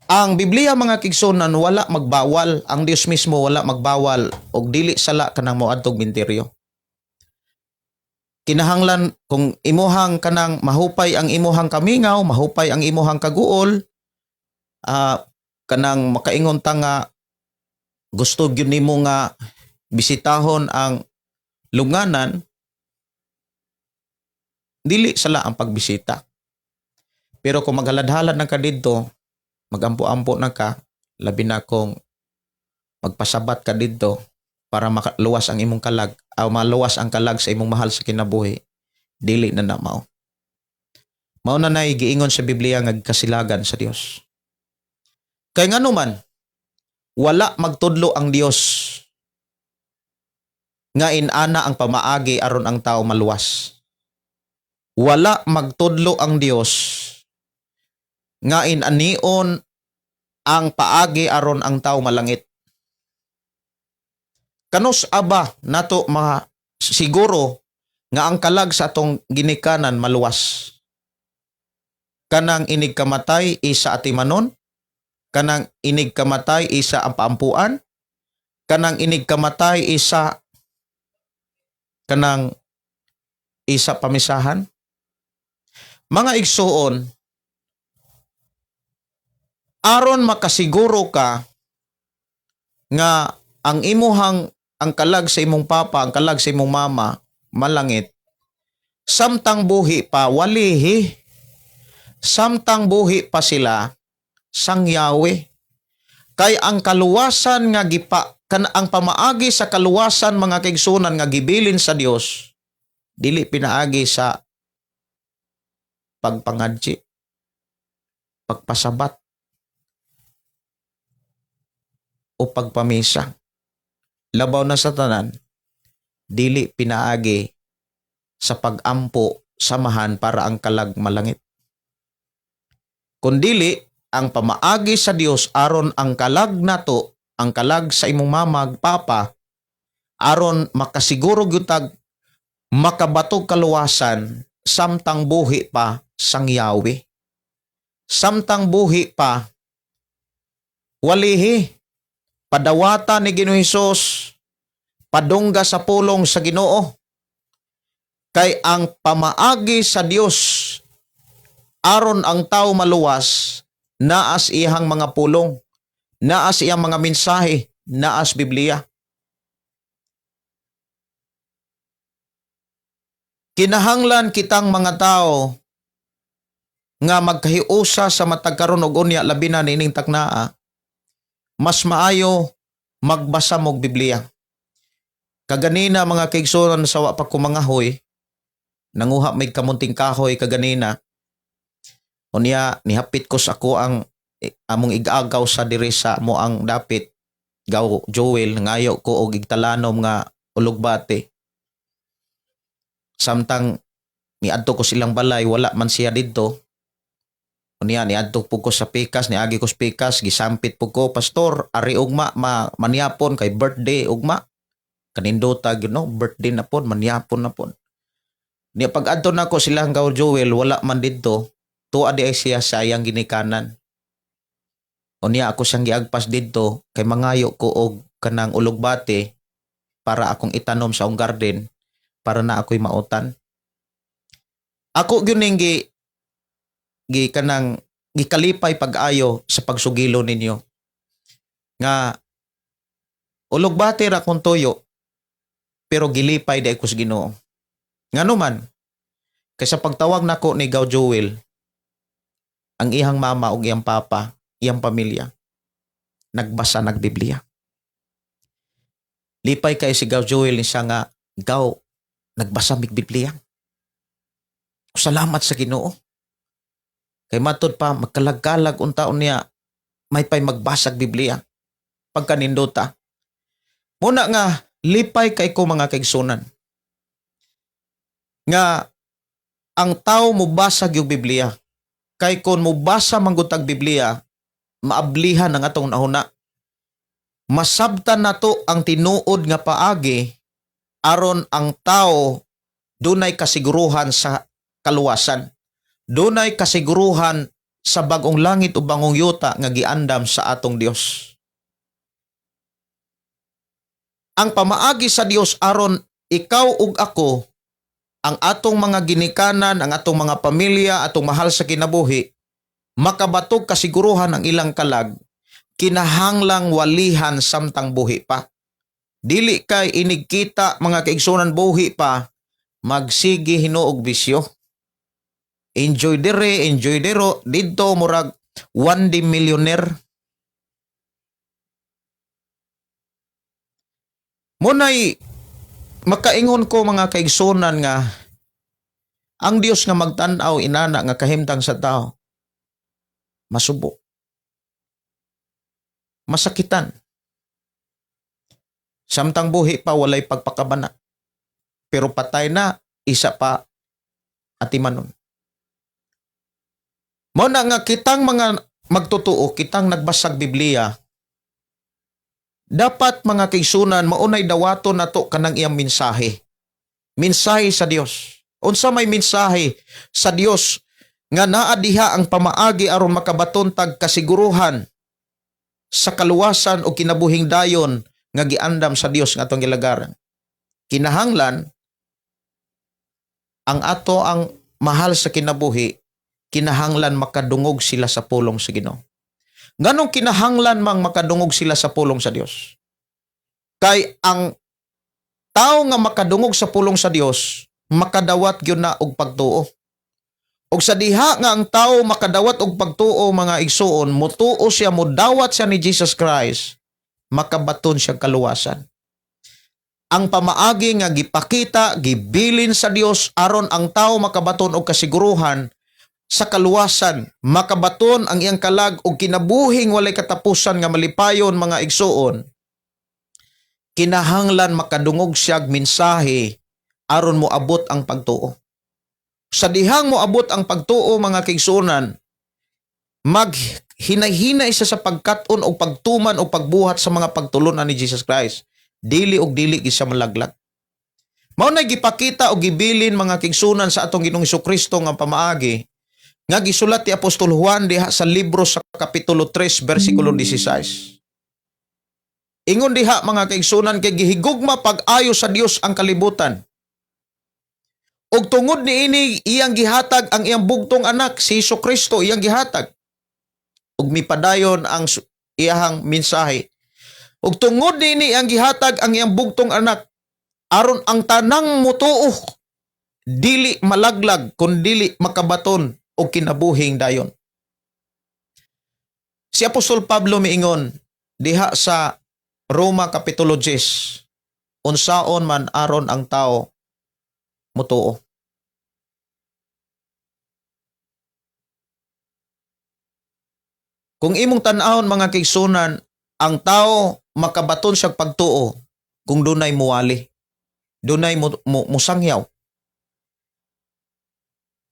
Ang Biblia mga kigsunan wala magbawal, ang Dios mismo wala magbawal og dili sala kanang moadtog minteryo. Kinahanglan kung imuhang kanang mahupay ang imuhang kamingaw, mahupay ang imuhang kaguol, kanang makaingon ta nga gusto gyud nimo nga bisitahon ang lunganan, dili sala ang pagbisita. Pero kung maghalad-halad na ka didto, magampo-ampo na ka, labi na kung magpasabat ka didto, para makaluwas ang imong kalag o maluwas ang kalag sa imong mahal sa kinabuhi, dili na na mao. Mao na nay giingon sa Biblia nga kasilagan sa Dios. Kay ngano man wala magtudlo ang Dios nga inana ang pamaagi aron ang tao maluwas. Wala magtudlo ang Dios nga inanion ang paagi aron ang tao malangit. Kanus aba nato siguro nga ang kalag sa atong ginikanan maluwas. Kanang inig kamatay isa atimanon, kanang inig kamatay isa ang paampuan, kanang inig kamatay isa kanang isa pamisahan. Mga igsuon, aron makasiguro ka nga ang imuhang ang kalag sa imong papa, ang kalag sa imong mama malangit, samtang buhi pa walihi, samtang buhi pa sila sang Yahweh. Kay ang kaluwasan nga ang pamaagi sa kaluwasan mga kaigsunan nga gibilin sa Dios, dili pinaagi sa pagpangadji, pagpasabat, o pagpamisa. Labaw na sa tanan, dili pinaagi sa pagampo samahan para ang kalag malangit. Kundili ang pamaagi sa Dios aron ang kalag nato, ang kalag sa imong mama, papa, aron makasiguro gyutag makabatog kaluwasan samtang buhi pa sang Yahweh. Samtang buhi pa walihi padawata ni Ginoong Hesus, padungga sa pulong sa Ginoo. Kay ang pamaagi sa Dios aron ang tao maluwas, naas iyang mga pulong, naas iyang mga mensahe, naas Biblia. Kinahanglan kitang mga tao nga magkahiusa sa matag karon og unya labi na nining taknaa, mas maayo magbasa mog Biblia. Kaganina mga kaigsunan sa wa pa ko mangahoy, nanguha may kamunting kahoy kaganina. Unya nihapit ko sa ako ang among igagaw sa diri sa mo ang dapit gaw Joel, ngayo ko og igtalanom nga ulugbate. Samtang niadto ko silang balay, wala man siya didto. Unya niadto po ko sa pikas, niagi ko sa pikas, gisampit po ko, pastor, ari ugma maniapon kay birthday ugma. Kanindota gyud no, birthday na pod, maniapon na pod. Niya pag-adto nako silang gaw Joel, wala man didto. Tuwa di ay siya sa iyang ginikanan. Unya ako siyang giagpas didto kay mangayo ko og kanang ulugbate para akong itanom sa akong garden para na ako'y mautan. Ako gyuning kanang gikalipay pag-ayo sa pagsugilo ninyo. Nga ulugbate ra kung toyo pero gilipay di ako sa Ginoo. Ngano man kay sa pagtawag nako ni Gaw Joel, ang iyang mama ug iyang papa, iyang pamilya, nagbasa nagbiblia. Lipay kay si Gaw Joel ni siya nga, Gaw, nagbasa mig Biblia. Salamat sa Ginoo. Kay matod pa, magkalagkalag untaon niya, may pa'y magbasag Biblia. Pagkanindota. Muna nga, lipay kay ko mga kaigsunan. Nga, ang tao mo basag yung Biblia. Kay kung mubasa manggutag Biblia, maablihan ang atong nahuna. Masabtan nato ang tinuod nga paagi aron ang tao dunay kasiguruhan sa kaluwasan. Dunay kasiguruhan sa bagong langit o bangong yuta nga giandam sa atong Dios. Ang pamaagi sa Dios aron ikaw ug ako, ang atong mga ginikanan, ang atong mga pamilya, atong mahal sa kinabuhi, makabatog kasiguruhan ang ilang kalag, kinahanglang walihan samtang buhi pa. Dili kay inigkita mga kaigsunan buhi pa, magsigi hinuog bisyo. Enjoy dire, enjoy dero, dito murag 1 millionaire. Munay makaingon ko mga kaigsunan nga ang Dios nga magtan-aw inana nga kahimtang sa tao masubo, masakitan, samtang buhi pa walay pagpakabana, pero patay na isa pa atimanon. Mao na nga kitang mga magtutuo, kitang nagbasag Biblia, dapat mga kaigsunan maunay dawaton nato kanang iyang mensahe. Mensahe sa Dios. Unsa may mensahe sa Dios nga naa diha ang pamaagi aron makabaton tag kasiguruhan sa kaluwasan o kinabuhing dayon nga giandam sa Dios nga atong gilagaran. Kinahanglan ang ato ang mahal sa kinabuhi, kinahanglan makadungog sila sa pulong sa Ginoo. Nganong kinahanglan mang makadungog sila sa pulong sa Dios? Kay ang tao nga makadungog sa pulong sa Dios, makadawat gyud na og pagtuo. Og sa diha nga ang tao makadawat og pagtuo mga igsuon, mutuo siya, mudawat siya ni Jesus Christ, makabaton siya kaluwasan. Ang pamaagi nga gipakita, gibilin sa Dios aron ang tao makabaton og kasiguruhan sa kaluwasan, makabaton ang iyang kalag og kinabuhing walay katapusan nga malipayon mga igsuon. Kinahanglan makadungog siya og mensahe aron moabot ang pagtuo. Sa dihang moabot ang pagtuo mga kaigsuonan, maghinay-hinay siya sa pagkat-on o pagtuman o pagbuhat sa mga pagtulunan ni Jesus Christ. Dili og dili gid siya malaglag. Mao na gipakita og gibilin mga kaigsuonan sa atong Ginoong Hesukristo nga pamaagi nga gisulat ni Apostol Juan diha sa libro sa kapitulo 3 bersikulo 16. Ingon diha mga kaigsuonan kay gihigugma pag-ayo sa Dios ang kalibutan. Og tungod niini iyang gihatag ang iyang bugtong anak si Hesukristo, iyang gihatag. Ug mipadayon ang iyang mensahe. Ug tungod niini iyang gihatag ang iyang bugtong anak aron ang tanang mutuo dili malaglag kundi makabaton og kinabuhing dayon. Si Apostol Pablo miingon diha sa Roma kapitulo 10, unsaon man aron ang tao mutuo. Kung imong tan-awon mga kaigsunan, ang tao makabaton siya pagtuo kung dunay muwali, dunay musangyaw.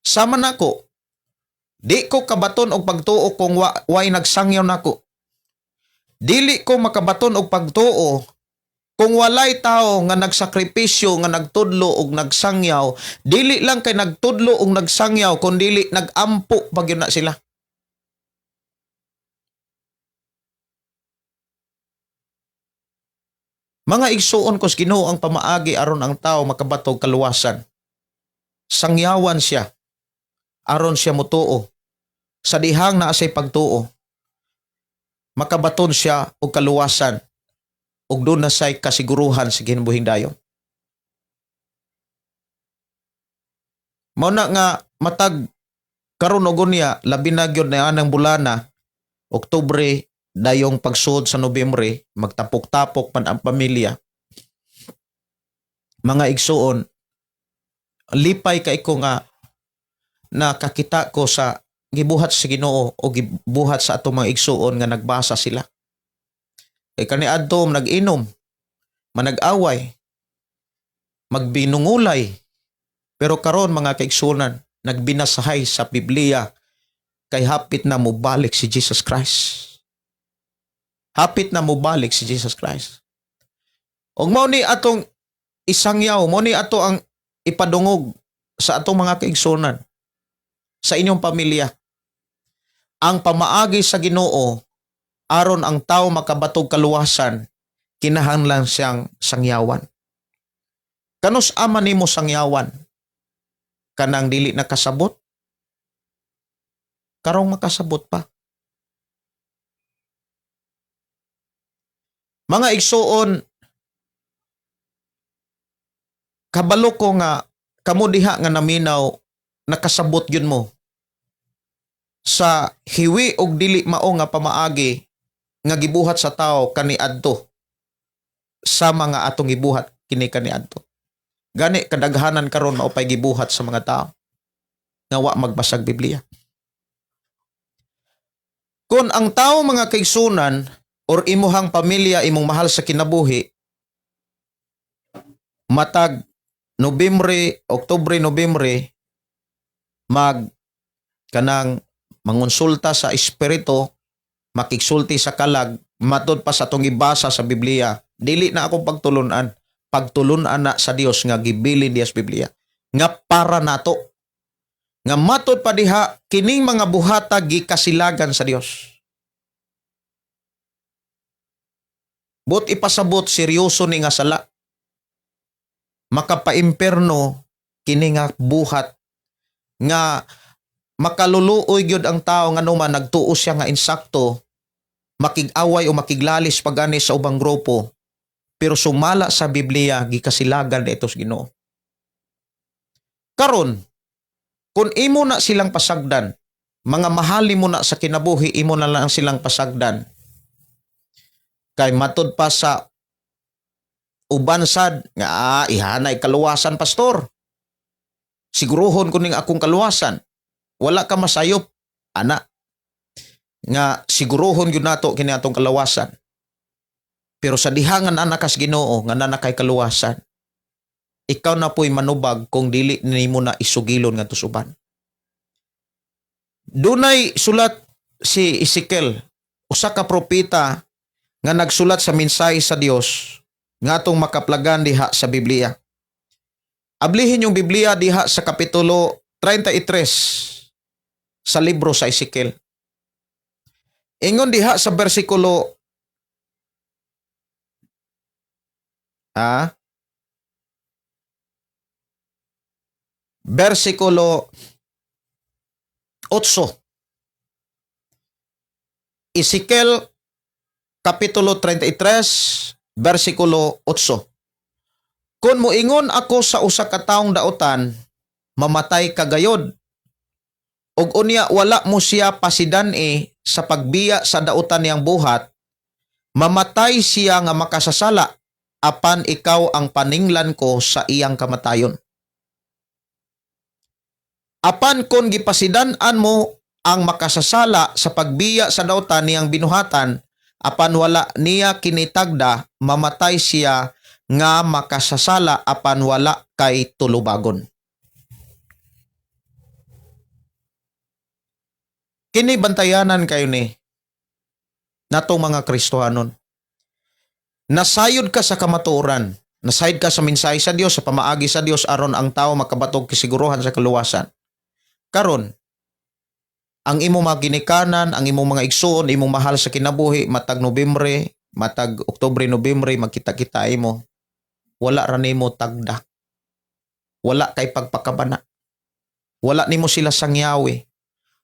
Sama nako, di ko kabaton og pagtuo kung way nagsangyaw nako. Dili ko makabaton og pagtuo kung walay tao nga nagsakripisyo nga nagtudlo og nagsangyaw. Dili lang kay nagtudlo og nagsangyaw kundi nagampo pag yun na sila. Mga igsuon ko sa Ginoo ang pamaagi aron ang tao makabatog kaluwasan. Sangyawan siya aron siya mutuo. Sa dihang naa say pagtuo, makabaton siya og kaluwasan ug doon na say kasiguruhan sa kinabuhing dayon. Mao na nga matag karon og unya labi na gyud na anang bulana, Oktubre, dayong pagsud sa Nobyembre, magtapok-tapok man ang pamilya. Mga igsuon, lipay kay ko nga nakakita ko sa gibuhat sa Ginoo o gibuhat sa atong mga igsuon nga nagbasa sila. Kay kaniadto nag-inom, manag-away, magbinungulay. Pero karon mga kaigsunan, nagbinasahay sa Biblia kay hapit na mubalik si Jesus Christ. Hapit na mubalik si Jesus Christ. Og mao ni atong isangyaw, mao ni ato ang ipadungog sa atong mga kaigsunan, sa inyong pamilya. Ang pamaagi sa Ginoo aron ang tao makabatog kaluwasan, kinahanglan siyang sangyawan. Kanus ama nimo sangyawan? Kanang dili nakasabot? Karong makasabot pa. Mga igsuon, kabalo ko nga kamo diha nga naminaw nakasabot yun mo sa hiwi og dili mao nga pamaagi nga gibuhat sa tao kaniadto sa mga atong gibuhat kini kaniadto. Gani kadaghanan karon maupay gibuhat sa mga tao nga wa magbasag Biblia. Kung ang tao mga kaigsunan or imuhang pamilya imong mahal sa kinabuhi, matag Nobyembre, Oktubre, Nobyembre, kanang mangonsulta sa espiritu, makigsulti sa kalag, matod pa sa atong ibasa sa Biblia, dili na akong pagtulunan. Pagtulunan na sa Dios nga gibilin diya sa Biblia. Nga para nato. Nga matod pa diha, kining mga buhata gikasilagan sa Dios. But ipasabot, seryoso ni nga sala. Makapaimperno kini nga buhat nga makaluluoy gyud ang tao nga naman nagtuo siya nga insakto, makig-away o makiglalis pagani sa ubang grupo, pero sumala sa Biblia gikasilagan ito sa Ginoo. Karon, kung imo na silang pasagdan, mga mahali mo na sa kinabuhi, imo na lang silang pasagdan. Kay matod pa sa uban sad nga ihanay kaluwasan pastor. Siguruhon ko ning akong kaluwasan. Wala ka masayop, ana. Nga siguruhon gyud nato kini atong kaluwasan. Pero sa dihangan anak kas Ginoo nga nanakay kaluwasan, ikaw na po'y manubag kung dili nimo na isugilon nga tusuban. Dunay sulat si Ezekiel, usa ka propeta nga nagsulat sa mensahe sa Dios nga atong makaplagan diha sa Biblia. Ablihin yung Biblia diha sa kapitulo 33 sa libro sa Ezekiel. Ingon diha sa bersikulo versikulo 8. Ezekiel kapitulo 33 versikulo 8. Kung moingon ako sa usa ka taong dautan, mamatay ka gayod. Ug unya wala mo siya pasidan-e sa pagbiya sa dautan niyang buhat, mamatay siya nga makasasala apan ikaw ang paninglan ko sa iyang kamatayon. Apan kung gipasidan-an mo ang makasasala sa pagbiya sa dautan niyang binuhatan, apan wala niya kinitagda, mamatay siya nga makasasala apan wala kay tulubagon. Kini bantayanan kayo ni natong mga Kristohanon. Nasayod ka sa kamatuoran, nasayod ka sa mensahe sa Dios, sa pamaagi sa Dios aron ang tao makabatog kisiguruhan sa kaluwasan. Karon, ang imong mga ginikanan, ang imong mga igsoon, imong mahal sa kinabuhi, matag Nobyembre, matag Oktubre, Nobyembre, magkita-kita imo, wala ra nimo tagda. Wala kay pagpakabana. Wala nimo sila sangyawi.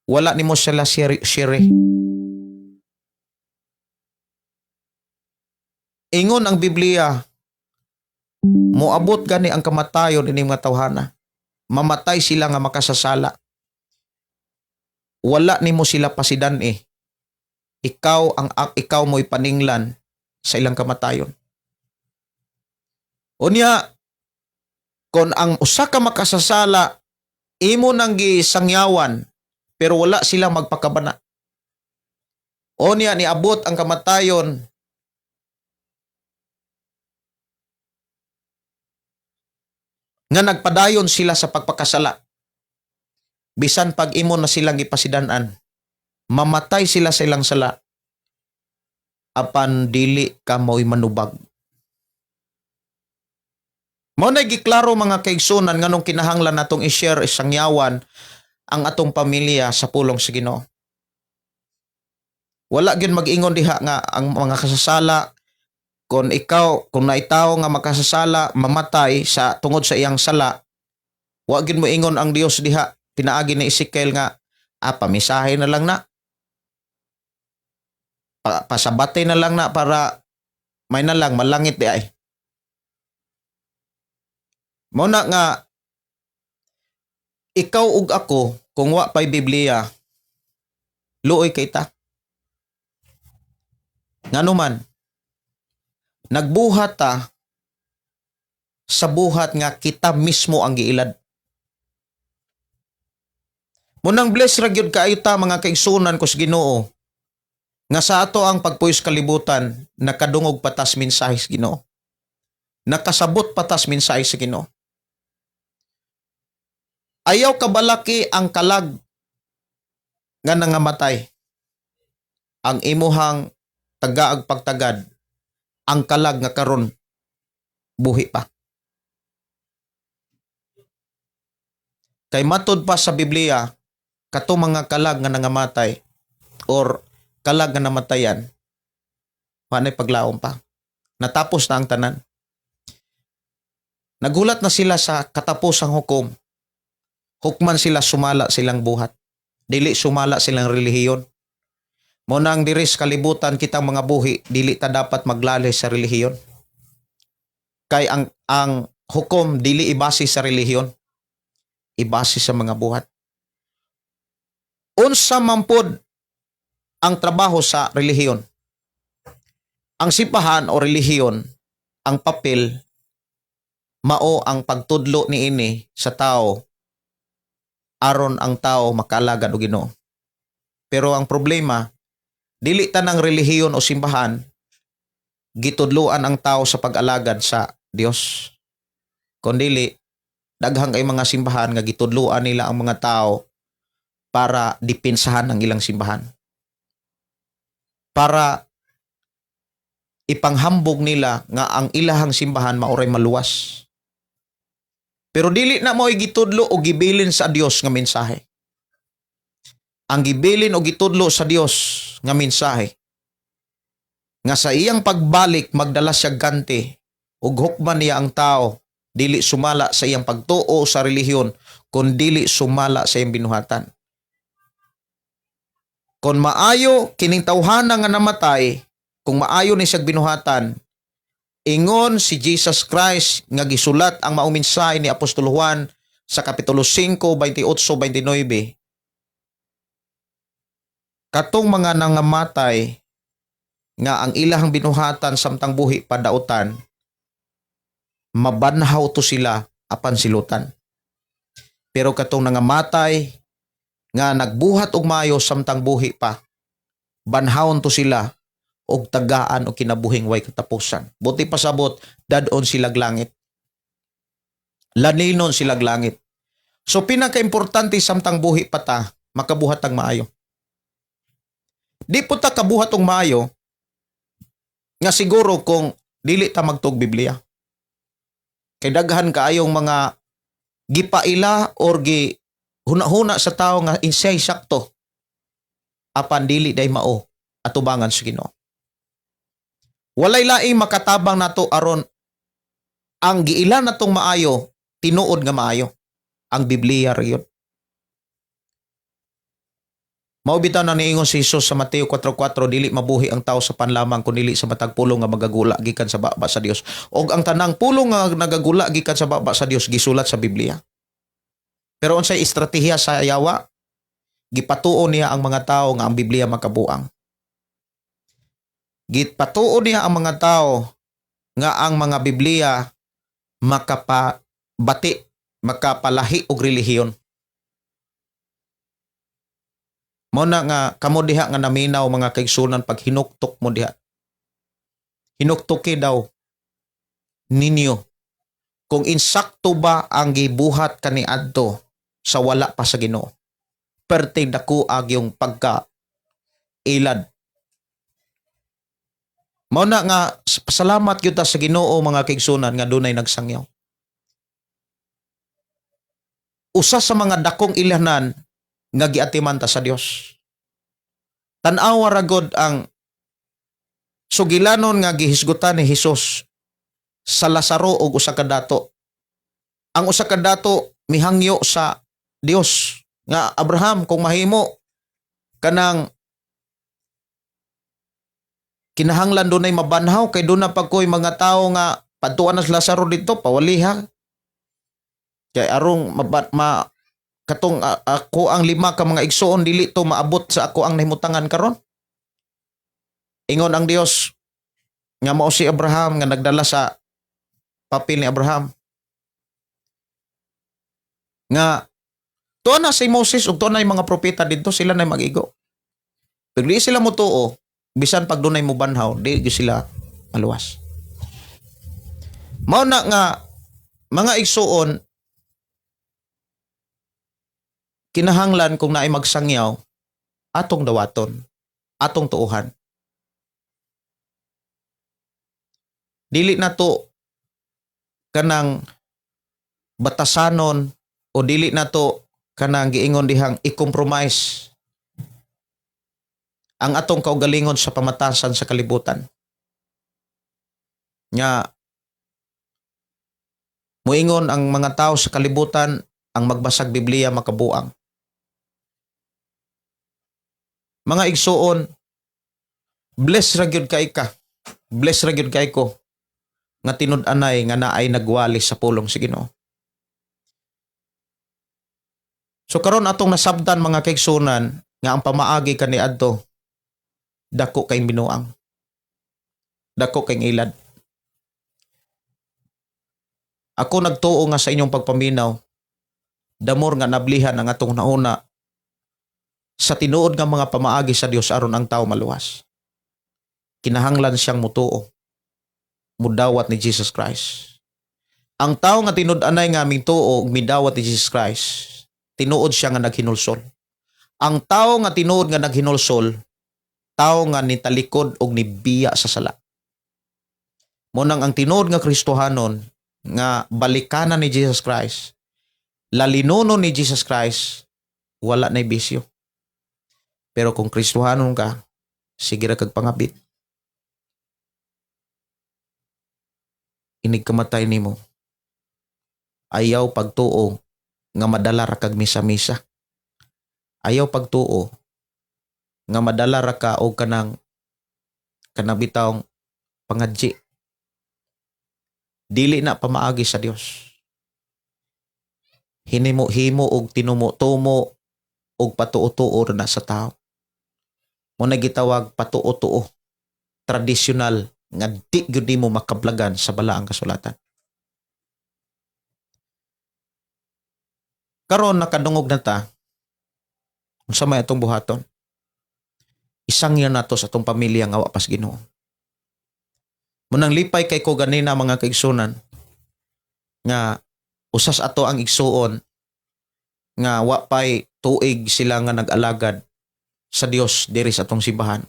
Wala nimo sila shire. Ingon ang Biblia, moabot gani ang kamatayon ini mga tawhana. Mamatay sila nga makasasala. Wala nimo sila pasidan-e. Ikaw mo'y paninglan sa ilang kamatayon. Unya, kung ang usa ka makasasala, imo nang gisangyawan, pero wala sila magpakabana. Unya, niabot ang kamatayon, nga nagpadayon sila sa pagpakasala. Bisan pag imo na silang ipasidanan, mamatay sila sa ilang sala, apan dili ka mo'y manubag. Mao na giklaro mga kaigsunan nganong kinahanglan natong i-share isangyawan ang atong pamilya sa pulong sa Ginoo. Wala gyud mag-ingon diha nga ang mga kasasala kung naitaw nga makasasala mamatay sa tungod sa iyang sala, wa gyud mo ingon ang Dios diha. Pinaagi ni Ezekiel nga pamisahe na lang na. Pasabate na lang na para may na lang malangit di ay. Mao na nga ikaw ug ako kung wa pay Biblia, luoy kay ta. Ngano man, nagbuhat ta sa buhat nga kita mismo ang giilad. Munang bless ra gyud kaayo ta mga kaigsunan ko sa Ginoo nga sa ato ang pagpuyos kalibutan nakadungog patas mensahe sa Ginoo. Nakasabot patas mensahe sa Ginoo. Ayaw kabalaki ang kalag nga nangamatay. Ang imuhang tagaag pagtagad ang kalag nga karon buhi pa. Kay matod pa sa Biblia, kato mga kalag nga nangamatay or kalag nga namatayan, manay paglaom pa. Natapos na ang tanan. Nagulat na sila sa katapusang hukom. Hukman sila sumala silang buhat. Dili sumala silang relihiyon. Muna ang diris kalibutan kitang mga buhi, dili ta dapat maglalay sa relihiyon. Kay ang hukom dili ibase sa relihiyon. Ibase sa mga buhat. Unsa man pod ang trabaho sa relihiyon. Ang simbahan o relihiyon, ang papel, mao ang pagtudlo niini sa tao aron ang tao makaalagad og Ginoo. Pero ang problema, dili tanang relihiyon o simbahan gitudloan ang tao sa pag-alagad sa Dios. Kundi daghang kay mga simbahan nga gitudloan nila ang mga tao para dipensahan ang ilang simbahan. Para ipanghambog nila nga ang ilahang simbahan maoray maluwas. Pero dili na mo'y gitudlo o gibilin sa Dios nga mensahe. Ang gibilin o gitudlo sa Dios nga mensahe nga sa iyang pagbalik magdala siya ganti ug hukman niya ang tao dili sumala sa iyang pagtuo sa relihiyon kun dili sumala sa iyang binuhatan. Kung maayo kining tawhana nga namatay, kung maayo ni siyang binuhatan, ingon si Jesus Christ nga gisulat ang maong mensahe ni Apostol Juan sa kapitulo 5, 28-29. Katong mga nangamatay nga ang ilahang binuhatan samtang buhi padautan, mabanhaw to sila apan silutan. Pero katong nangamatay nga nagbuhat og maayo samtang buhi pa, banhawon to sila og tagaan o kinabuhing way katapusan. Buti pasabot, dadon silag langit. Laninon silag langit. So pinaka-importante samtang buhi pa ta, makabuhat ang maayo. Di po ta kabuhat og maayo nga siguro kung dili ta magtug Biblia. Kay daghan kaayong mga gipaila or huna-huna sa tao nga insay sakto apan dili day mao atubangan sa Ginoo. Walay laing makatabang nato aron ang giila natong maayo tinuod nga maayo. Ang Biblia ra yun. Mao bitaw na niingon si Jesus sa Mateo 4:4, dili mabuhi ang tao sa panlamang kun dili sa matag pulong nga magagula gikan sa baba sa Dios. Og ang tanang pulong nga nagagula gikan sa baba sa Dios gisulat sa Biblia. Pero unsay estratehiya sa yawa? Gipatuo niya ang mga tao nga ang Biblia makabuang. Gipatuo niya ang mga tao nga ang mga Biblia makapabati, makapalahi og relihiyon. Mao na nga kamo diha nga naminaw mga kaigsunan pag hinuktok mo diha. Hinuktoke daw ninyo kung insakto ba ang gibuhat kaniadto sa wala pa sa Ginoo. Perti dako ag yung pagka ilad. Mao na nga pasalamat gyud ta sa Ginoo mga kaigsunan nga dunay nagsangyaw. Usa sa mga dakong ilhanan nga giatiman ta sa Dios. Tan-awa ra gud ang sugilanon nga gihisgutan ni Hesus sa Lazaro ug usa ka dato. Ang usa ka dato mihangyo sa Dios nga Abraham kung mahimo kanang kinahanglan dunay mabanhaw kay doon na pagkoy mga tao nga padtuan na sa Lazaro dito pawaliha. Kay arong katong ako ang 5 ka mga igsoon dili to maabot sa ako ang nahimutangan karon. Ingon ang Dios, nga mao si Abraham nga nagdala sa papel ni Abraham nga tuwa na si Moses ug tuwa na yung mga propeta dito, sila na mag-igo. Pero di sila mutuo, bisan pag dunay mo banhaw, di gyud sila maluwas. Mao na nga mga igsuon, kinahanglan kung naay magsangyaw, atong dawaton, atong tuuhan. Dili na to kanang batasanon o dili na to kanang giingon dihang i-compromise ang atong kaugalingon sa pamatasan sa kalibutan. Nga muingon ang mga tao sa kalibutan ang magbasag Biblia makabuang. Mga igsuon, bless ra gyud kay ka. Bless ra gyud kay ko nga tinud-anay nga naay nagwali sa pulong sa Ginoo. So karon atong nasabdan mga kaigsunan nga ang pamaagi kaniadto dako kay binuang. Dako kay ilad. Ako nagtuo nga sa inyong pagpaminaw, damor nga nablihan ang atong nauna sa tinuod nga mga pamaagi sa Dios aron ang tao maluwas. Kinahanglan siyang mutuo, mudawat ni Jesus Christ. Ang tao nga tinud-anay nga aming tuo ug midawat ni Jesus Christ, tinuod siya nga naghinulsol. Ang tao nga tinuod nga naghinulsol, tao nga nitalikod og nibiya sa sala. Munang ang tinuod nga Kristohanon nga balikanan ni Jesus Christ, lalinuno ni Jesus Christ, wala na bisyo. Pero kung Kristohanon ka, sige ra kag pangabit. Inig kamatay nimo. Ayaw pagtuo nga madala ra kag misa-misa. Ayaw pagtuo nga madala ra ka og kanang bitawng pangadji. Dili na pamaagi sa Dios. Hinimo-himo og tinumo-tumo og patuo-tuo na sa tao. Mo na gitawag patuo-tuo. Tradisyonal nga di gyud mo makablagan sa balaang kasulatan. Karon nakadungog na ta unsa may atong buhaton. Isangyan nato sa atong pamilya nga wa pas Ginoo. Munang lipay kay ko ganina mga kaigsunan nga usas ato ang igsuon nga wa pay tuig sila nga nag-alagad sa Dios diri sa atong simbahan.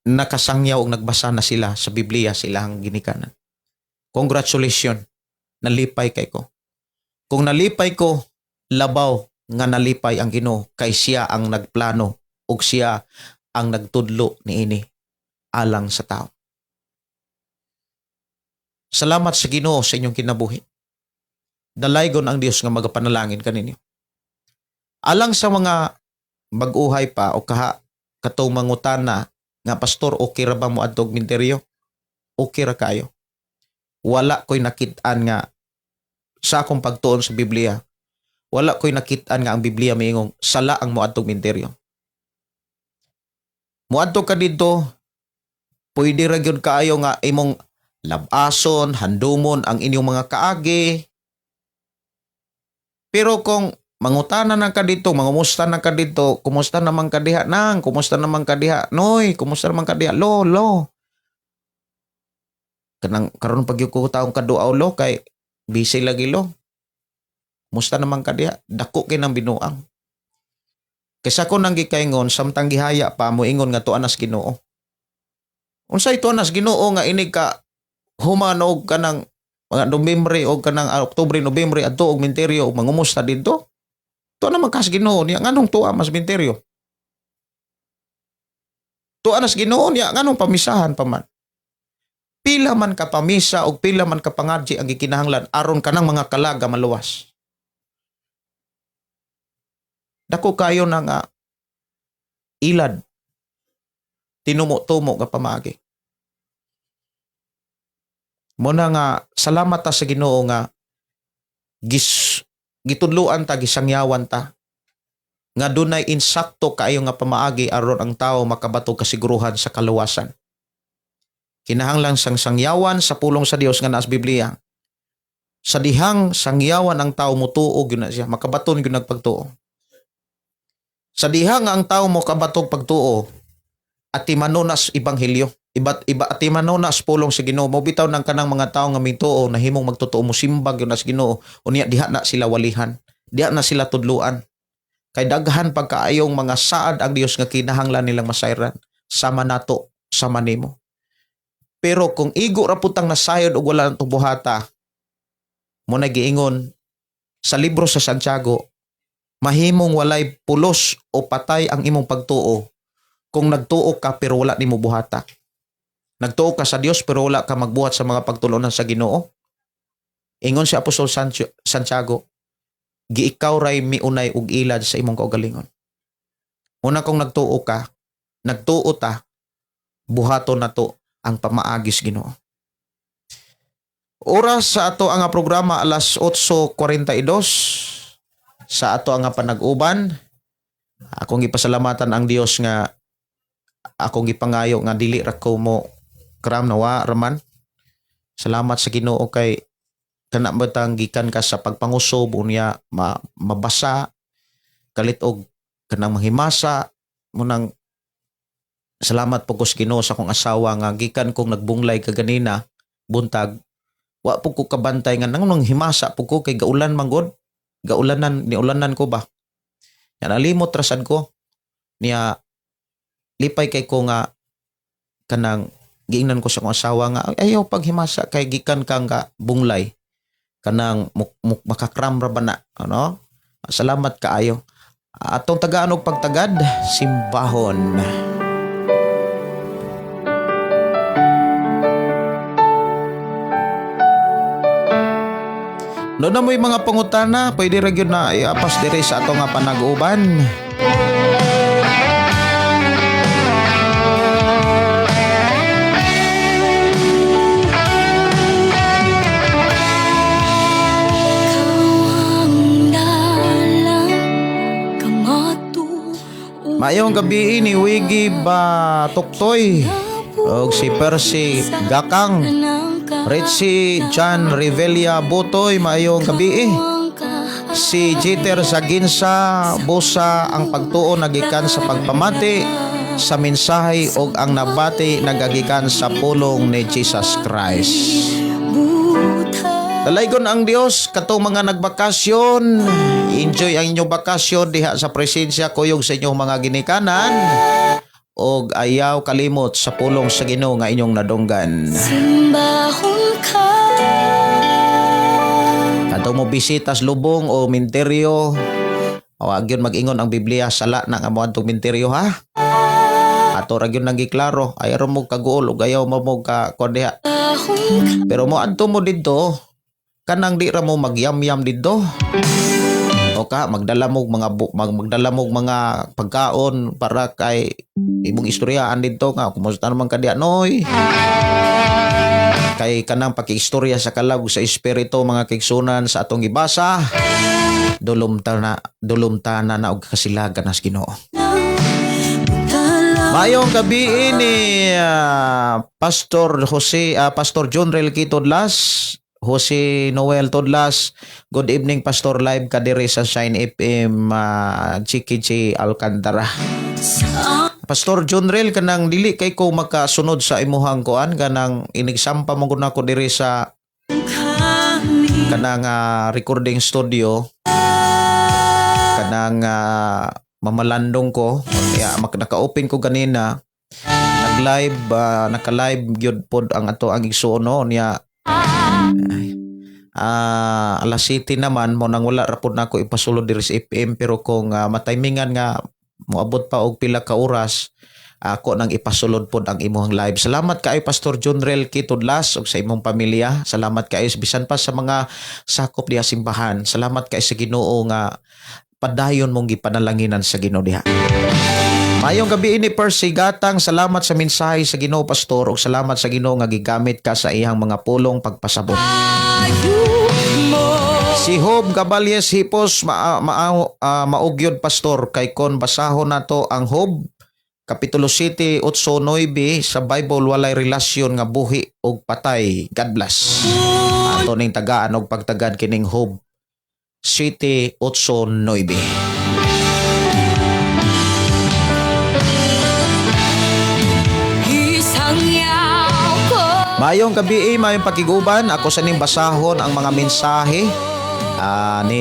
Nakasangyaw og nagbasa na sila sa Biblia silang ginikanan. Congratulations, nalipay kay ko. Kung nalipay ko, labaw nga nalipay ang Ginoo kay siya ang nagplano ug siya ang nagtudlo niini alang sa tao. Salamat sa Ginoo sa inyong kinabuhi. Dalaygon ang Dios nga magapanalangin kaninyo. Alang sa mga mag-uhay pa o katong mangutana nga pastor, okay ra ba mo adtog minteryo? Okay ra kayo. Wala ko'y nakit-an nga sa akong pagtuon sa Biblia. Wala ko'y nakit-an nga ang Biblia miingong sala ang moadtog minteryo. Moadto ka dito, pwede ra gyud kaayo nga imong labason, handumon ang inyong mga kaagi. Pero kung mangutana na ka dito, mangumusta na ka dito, kumusta naman ka diha nang, kumusta naman ka diha noy, kumusta naman ka diha lo. Kanang karon pag yung taong kaduaw lo kay busy lagi lo. Kumusta naman ka diha, dako kay nang binuang. Kaysa ko nang gikaingon samtang gihaya pa mo ingon nga tuan nas Ginoo. Unsay tuan nas Ginoo nga inig ka humanog ka ng mga Nobyembre o kanang Oktubre, Nobyembre adto og minteryo ug mangumusta didto? Tuwa naman kas Ginoo niya nganong tuwa mas minteryo. Tuwa nas Ginoo niya nganong pamisahan pa man. Pila man ka pamisa o pila man ka pangadji ang gikinahanglan aron kanang mga kalaga maluwas. Dako kayo na nga ilad. Tinumo-tumo ka pamagi. Muna nga salamat ta sa Ginoo nga gitudloan ta, gisangyawan ta nga dunay insakto kaayo nga pamaagi aron ang tao makabato kasiguruhan sa kaluwasan. Kinahanglan sang sangyawan sa pulong sa Dios nga naa sa Biblia. Sa dihang sangyawan ang tao mutuo gyud na siya, makabaton gyud nagpagtuo. Sa dihang nga ang tao mo kabatog pagtuo at timanonas ebanghelyo. Iba at timanonas pulong sa Ginoo. Mo bitaw ng kanang mga tao nga mituo na himong magtotoo mo simbag gyud na sa Ginoo. Unya diha na sila walihan. Diha na sila tudluan. Kay daghan pagkaayong mga saad ang Dios nga kinahanglan nilang masayran. Sama nato, sama nimo. Pero kung igo ra putang nasayod og wala nang buhata, mo nagiingon sa libro sa Santiago, mahimong walay pulos o patay ang imong pagtuo kung nagtuo ka pero wala nimo buhata. Nagtuo ka sa Dios pero wala ka magbuhat sa mga pagtulonan sa Ginoo. Ingon si Apostol Santiago, giikaw ray miunay og ilad sa imong kaugalingon. Una kung nagtuo ka, nagtuo ta, buhaton nato ang pamaagis Ginoo. Oras sa ato ang programa alas 8:42 sa ato ang panag-uban. Akong gipasalamatan ang Dios nga akong gipangayo nga dili ra ko mo kram nawa raman. Salamat sa Ginoo kay kana batang gikan ka sa pagpangusob unya mabasa kalit og kanang manghimasa munang salamat po ko sa Ginoo sa akong asawa nga gikan kong nagbunglay kaganina buntag wa po ko kabantay nga nang himasa po ko kay gaulan manggod niulanan ko ba yan alimot rasad ko niya lipay kay ko nga kanang giingnan ko sa akong asawa nga ayaw paghimasa kay gikan ka nga bunglay kanang makakram ra ba na ano salamat kaayo atong tagaan og pagtagad simbahon. No na mo'y mga pangutana, pwede ra gyud na iapas dire sa ato nga panag-uban. Mayong gabi ni Wiggy ba Tuktoy og si Percy Gakang Richie John Revelia Butoy mayong gabi si Jeter Saginsa busa ang pagtuo nagikan sa pagpamati sa mensahe og ang nabati nagagikan sa pulong ni Jesus Christ. Dalaygon ang Dios katong mga nagbakasyon. Enjoy ang inyong bakasyon diha sa presensya kuyog sa inyong mga ginikanan og ayaw kalimot sa pulong sa Ginoo nga inyong nadunggan. Simbahon ka. Katong mo bisitas lubong o minteryo, wag yun mag-ingon ang Biblia sala na nga mo antong minteryo ha. Ato ra gyud nang giklaro, ayaw mo kaguol ug ayaw mo ka kondiha. Pero mo adto mo didto kanang di ra mo magyam-yam didto. O ka magdala mo mga pagkaon para kay imong istoryaan didto nga kumusta naman ka diha noy. Kay kanang pakiistorya sa kalag sa espiritu mga kigsunan sa atong gibasa. Dulumta na og kasilagan nas Ginoo. Mayong gabi ni Pastor John Rel Kitodlas, Jose Noel Todlas. Good evening Pastor, live ka diri sa Shine FM Chikichi Alcantara. Pastor John Rel kanang dili kay ko makasunod sa imuhang kuan kanang inigsampa mo gud nako diri sa kanang recording studio kanang mamalandong ko kaya naka-open ko ganina nag-live naka-live gyud pod ang ato ang igsuon niya alas 7 naman mo nang wala ra pod nako ipasulod diri sa FM pero kung matimingan nga moabot pa og pila ka oras ako nang ipasulod pod ang imong live. Salamat kay Pastor John Rel Kitodlas ug sa imong pamilya. Salamat kay bisan pa sa mga sakop diha simbahan. Salamat kay sa Ginoo nga padayon mong gipanalanginan sa Ginoo diha. Mayong gabi ni Percy Gatang, salamat sa mensahe sa Ginoo Pastor ug salamat sa Ginoo nga gigamit ka sa iyang mga pulong pagpasabot. Si Job Gaballes Hipos maugyod pastor kay kon basahon nato ang Job Kapitulo 7, 8, 9 sa Bible walay relasyon nga buhi og patay. God bless. Ato ning tagaan og pagtagad kining Job 7, 8, 9. Mayong gabi, mayong pakiguban. Ako sa ning basahon ang mga mensahe ni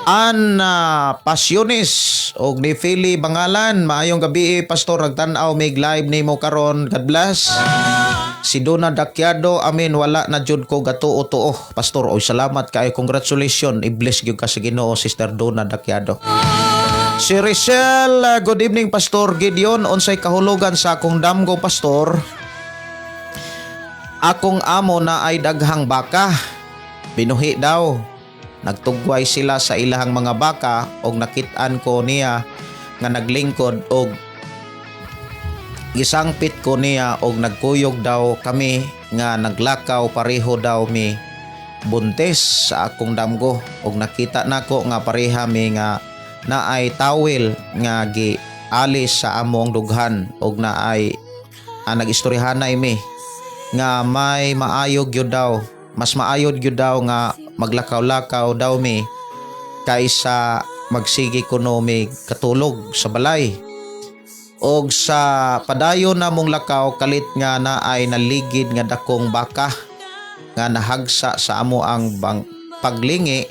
Ana Pasiones og ni Philly Bangalan. Maayong gabi, pastor, nagtan-aw mig live nimo karon. God bless. Si Dona Dakyado, amin, wala na jud ko gatuo-tuo. Pastor, oy salamat kay, congratulations. I-bless gyud ka sa Ginoo, Sister Dona Dakyado. Si Richelle, good evening Pastor Gideon. Unsay kahulugan sa akong damgo, pastor? Akong amo na ay daghang baka. Binuhi daw. Nagtugway sila sa ilahang mga baka og nakit-an ko niya nga naglingkod og gisangpit ko niya og nagkuyog daw kami nga naglakaw pareho daw mi buntes sa akong damgo og nakita nako nga pareha mi nga naay tawil nga gialis sa among dughan og naay nagistoryahanay mi nga may maayog gyud daw, mas maayod gyud daw nga maglakaw-lakaw daw mi kaysa magsigi kuno mi katulog sa balay. Og sa padayon na mong lakaw kalit nga na ay naligid nga dakong baka nga nahagsa sa amo ang paglingi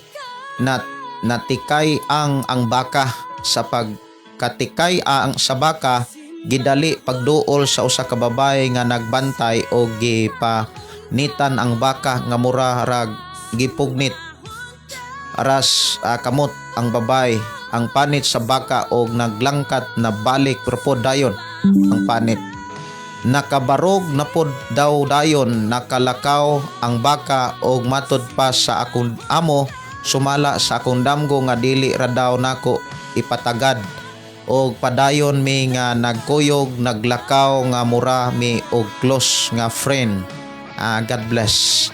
na natikay ang baka. Sa pagkatikay ang sa baka gidali pagduol sa usa ka babae nga nagbantay o gipanitan ang baka nga mura rag gipugnit aras kamot ang babae ang panit sa baka og naglangkat na balik propod dayon ang panit. Nakabarog na pod daw dayon, nakalakaw ang baka og matud pa sa akong amo, sumala sa akong damgo nga dili ra daw nako ipatagad. Og padayon mi nga nagkuyog, naglakaw nga mura mi og close nga friend. God bless.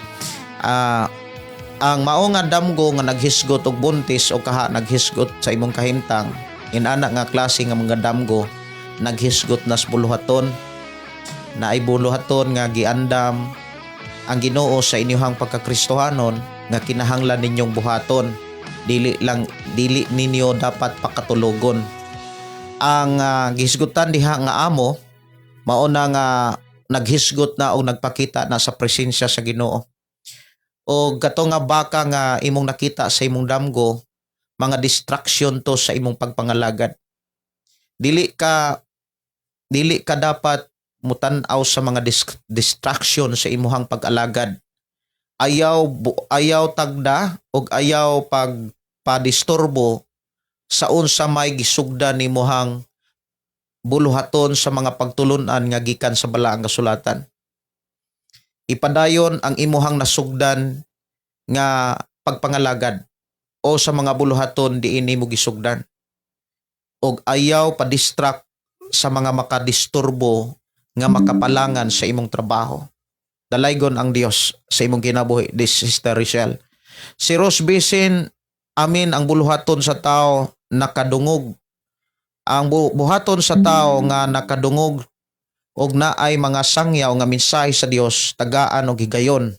Ang mao nga damgo nga naghisgot og buntis o kaha naghisgot sa imong kahimtang, inana nga klase nga mga damgo naghisgot nas buluhaton, na ay buluhaton nga giandam ang Ginoo sa inyong pagkakristohanon nga kinahanglan ninyong buhaton, dili ninyo dapat pakatulogon. Ang gihisgutan diha nga amo mao na nga naghisgot na o nagpakita na sa presensya sa Ginoo. O gato nga baka nga imong nakita sa imong damgo, mga distraction to sa imong pagpangalagad. Dili ka dapat mutan-aw sa mga distraction sa imuhang pag-alagad. Ayaw tagda o ayaw pagpadisturbo sa unsa may gisugdan nimuhang buluhaton sa mga pagtulunan nga gikan sa balaang kasulatan. Ipadayon ang imuhang nasugdan nga pagpangalagad o sa mga buluhaton diin nimo gisugdan. Og ayaw pa-distract sa mga makadisturbo nga makapalangan sa imong trabaho. Dalaygon ang Dios sa imong kinabuhi, this Sister Richelle. Si Rose Bisin, amin, ang buluhaton sa tao nakadungog. Ang buhaton sa tao nga nakadungog og naay mga sangyaw nga mensahe sa Dios tagaan og higayon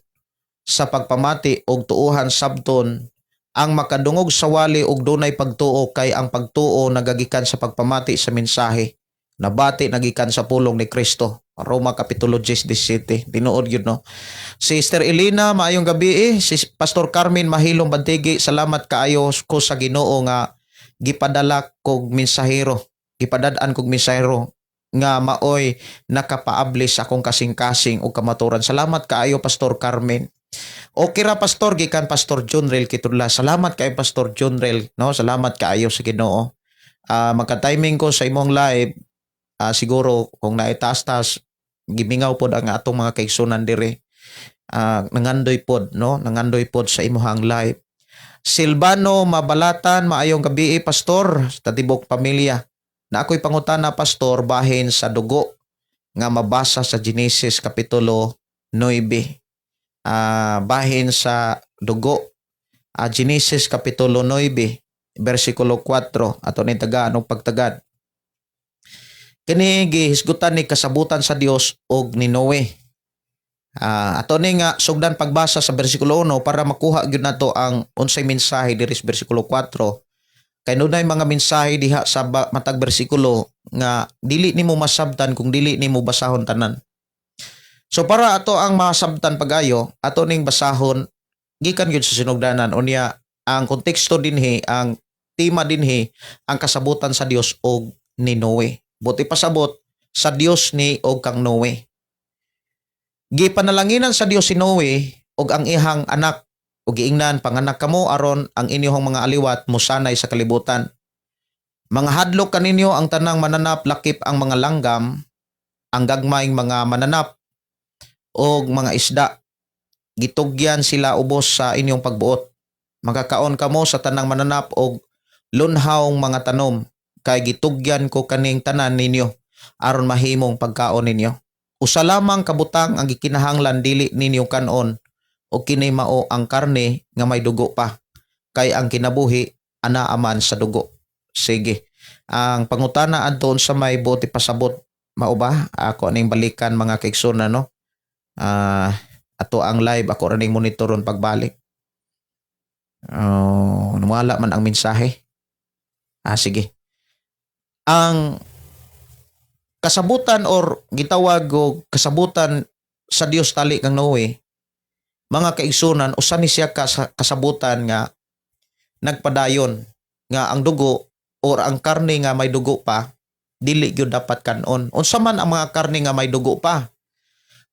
sa pagpamati og tuuhan sabton. Ang makadungog sa wali og dunay pagtuo kay ang pagtuo nagagikan sa pagpamati sa mensahe, nabati nagikan sa pulong ni Kristo. Roma Kapitulo 10:17. Tinuod yun, no? Sister Elena, maayong gabi. Si Pastor Carmen Mahilong Bantigi, salamat kaayo ko sa Ginoo nga gipadala kog mensahero. Gipadadaan kog mensahero nga maoy nakapaabli sa akong kasing-kasing o kamaturan. Salamat kaayo, Pastor Carmen. Okay ra, Pastor, gikan Pastor Jonrel Kitudla. Salamat kaayo, Pastor Jonrel, no? Salamat kaayo sa Ginoo. Magka-timing ko sa imong live, siguro kung naitaas-taas gimingaw pod ang atong mga kaigsunan dire. Nangandoy pod, no? Nangandoy pod sa imuhang live. Silvano Mabalatan, maayong gabi, Pastor, sa tibok pamilya. Na ako'y pangutana, Pastor, bahin sa dugo nga mabasa sa Genesis Kapitulo 9. Bahin sa dugo. Genesis Kapitulo 9, versikulo 4, ato ni tagaan o pagtagad. Kini gihisgutan ni kasabutan sa Dios og ni Noe. Ato ni nga sugdan pagbasa sa versikulo 1 para makuha gyud nato ang unsay mensahe diri sa versikulo 4. Kay dunay mga mensahe diha sa matag bersikulo nga dili nimo masabtan kung dili nimo basahon tanan. So para ato ang masabtan pagayo, ato ning basahon gikan gyud sa sinugdanan unya ang konteksto dinhi, ang tema dinhi ang kasabutan sa Dios og ni Noe. Buti pasabot sa Dios ni og kang Noe. Gipanalanginan sa Dios si Noe og ang ihang anak o giingnan panganak kamo aron ang inyong mga aliwat musanay sa kalibutan. Mga hadlok kaninyo ang tanang mananap lakip ang mga langgam, ang gagmayng mga mananap o mga isda. Gitugyan sila ubos sa inyong pagbuot. Magkakaon kamo sa tanang mananap o lunhawng mga tanom, kay gitugyan ko kaning tanan ninyo aron mahimong pagkaon ninyo. Usa lamang kabutang ang gikinahanglan dili ninyo kanon o kini mao ang karne nga may dugo pa, kay ang kinabuhi anaaman sa dugo. Sige, ang pangutana adton sa may buti pasabot mao ba? Ako ning balikan mga kaigsoon no. Ato ang live ako ning monitoron pagbalik. Wala man ang mensahe. Sige. Ang kasabutan or gitawag og kasabutan sa Dios tali kang Noe, mga kaigsunan, usa ni siya kasabutan nga nagpadayon nga ang dugo or ang karne nga may dugo pa dili gyud dapat kanon. Unsa man ang mga karne nga may dugo pa?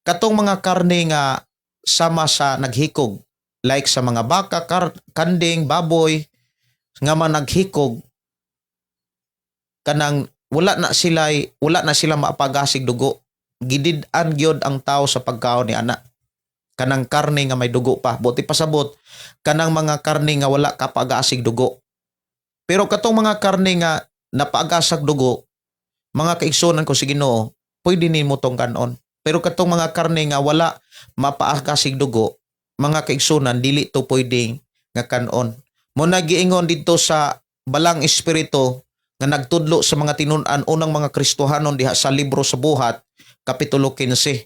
Katong mga karne nga sama sa naghikog, like sa mga baka, kanding, baboy nga man naghikog, kanang wala na sila mapagasig dugo. Gidid-an gyud ang tao sa pagkaon ni ana. Kanang karne nga may dugo pa. Buti pasabot kanang mga karne nga wala kapagasig dugo. Pero katong mga karne nga napagasag dugo, mga kaigsunan ko sa Ginoo, pwede nimo tong kanon. Pero katong mga karne nga wala mapagasig dugo, mga kaigsunan, dili to pwede nga kanon. Mo nagiingon dito sa balang espiritu nga nagtudlo sa mga tinun-an unang mga Kristohanon diha sa libro sa Buhat, Kapitulo 15.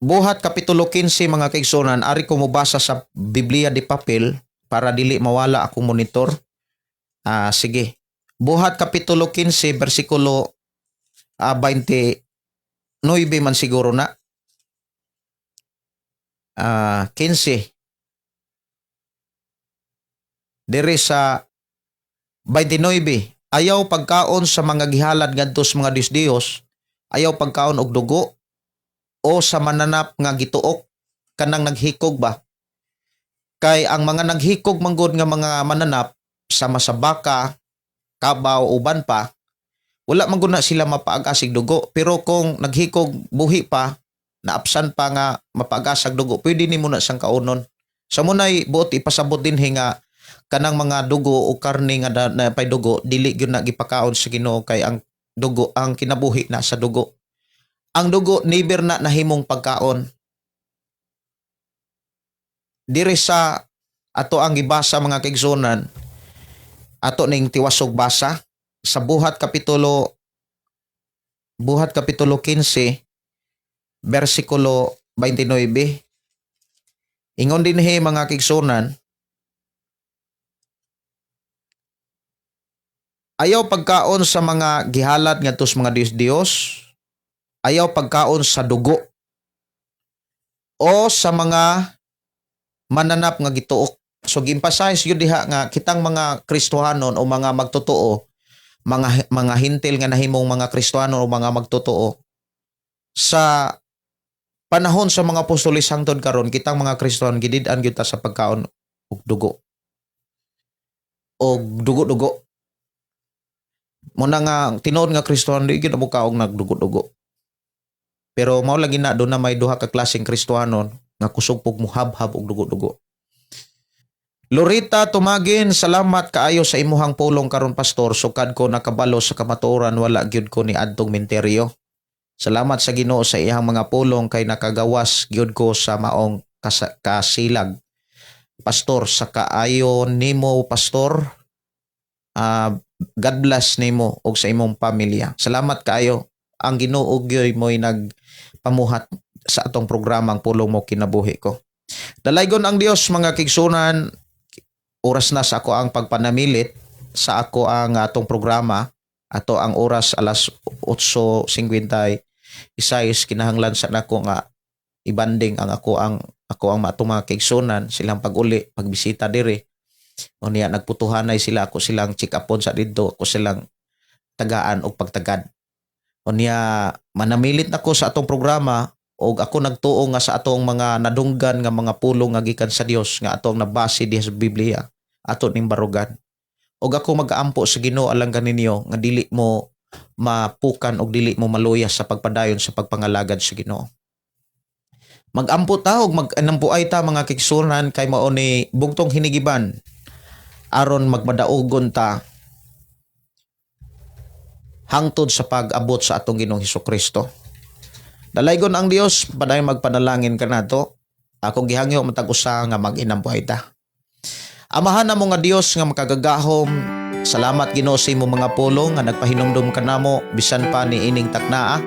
Buhat Kapitulo 15 mga kaigsunan, ari ko mobasa sa Biblia di papel para dili mawala akong monitor. Sige. Buhat Kapitulo 15 versikulo 29 man siguro na. 15. Diri sa 29, ayaw pagkaon sa mga gihalad ngadto sa mga Dios, ayaw pagkaon og dugo o sa mananap nga gituok kanang naghikog ba? Kay ang mga naghikog manggod nga mga mananap sama sa baka, kabaw, uban pa, wala man gud na sila mapaagasig dugo. Pero kung naghikog buhi pa, naapsan pa nga mapaagasag dugo, pwede nimo na siyang kaunon. Sa munay buot ipasabot din nga kanang mga dugo o karne nga na pay dugo dili gyud na gipakaon sa Ginoo, kay ang dugo ang kinabuhi na sa dugo. Ang dugo never na nahimong pagkaon. Diri sa ato ang gibasa mga kaigsunan, ato ning tiwasog basa sa Buhat Kapitulo 15 versikulo 29. Ingon dinhi mga kaigsunan, ayaw pagkaon sa mga gihalad ngadto sa mga Dios, ayaw pagkaon sa dugo o sa mga mananap nga gituok. So gi-emphasize yun diha nga kitang mga Kristohanon o mga magtotoo, mga hintil nga nahimong mga Kristohanon o mga magtotoo, sa panahon sa mga apostoles hangtod karon, kitang mga Kristohanon gidid-an gyud ta sa pagkaon og dugo. Og dugo-dugo. Muna nga tinuod nga Kristohanon di gyud mukaog nagdugo-dugo. Pero mao lagi na do na may duha ka klaseng Kristohanon nga kusog pug muhabhab og dugo-dugo. Lorita Tumagin, salamat kaayo sa imuhang pulong karon pastor. Sukad ko nakabalo sa kamatuoran, wala gyud ko ni adtong menteryo. Salamat sa Ginoo sa iyang mga pulong kay nakagawas gyud ko sa maong kasilag. Pastor, sa kaayo nimo pastor, God bless nimo og sa imong pamilya. Salamat kaayo. Ang Ginoo gyud mo'y nagpamuhat sa atong programang pulong mo kinabuhi ko. Dalaygon ang Dios mga kigsunan, oras na sa ako ang pagpanamilit sa ako ang atong programa. Ato ang oras alas 8:56 kinahanglan sa nako nga ibanding ang ako ang matong mga kaigsunan silang pag-uli pagbisita diri. Unya nagputuhanay sila, ako silang check upon sa didto, ako silang tagaan og pagtagad. Unya manamilit nako sa atong programa og ako nagtuo nga sa atong mga nadunggan nga mga pulong nga gikan sa Dios nga atong nabase diha sa Biblia ato ning barugan. Og ako mag-aampo sa Ginoo alang ganinyo nga dili mo mapukan og dili mo maluyas sa pagpadayon sa pagpangalagad sa Ginoo. Mag-ampo ta og mag-anampuay ta mga kigsunan kay mao ni bugtong hinigiban aron magmadaugon ta hangtod sa pag-abot sa atong Ginoong Hesukristo. Dalaygon ang Dios, padayon magpanalangin ka nato. Ako gihangyo matag usa nga mag-inampuay ta. Amahan na mo nga Dios nga makagagahom, salamat Ginoo sa imong mga pulong nga nagpahinumdum kanamo bisan pa ni ining taknaa.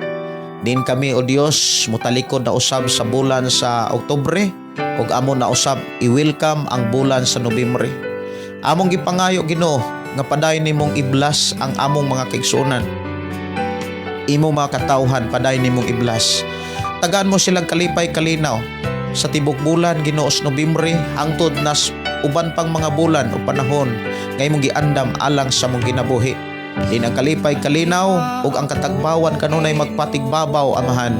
Din kami o Dios mutalikod na usab sa bulan sa Oktubre ug amo na usab i-welcome ang bulan sa Nobyembre. Among gipangayo Ginoo nga padayon nimong iblas ang among mga kaigsunan. Imong mga katawhan padayon nimong iblas. Tagaan mo silang kalipay kalinaw sa tibok bulan Ginoo sa Nobyembre hangtod nas uban pang mga bulan o panahon nga imong giandam alang sa mong ginabuhi. Din ang kalipay kalinaw ug ang katagbawan kanunay magpatigbabaw amahan.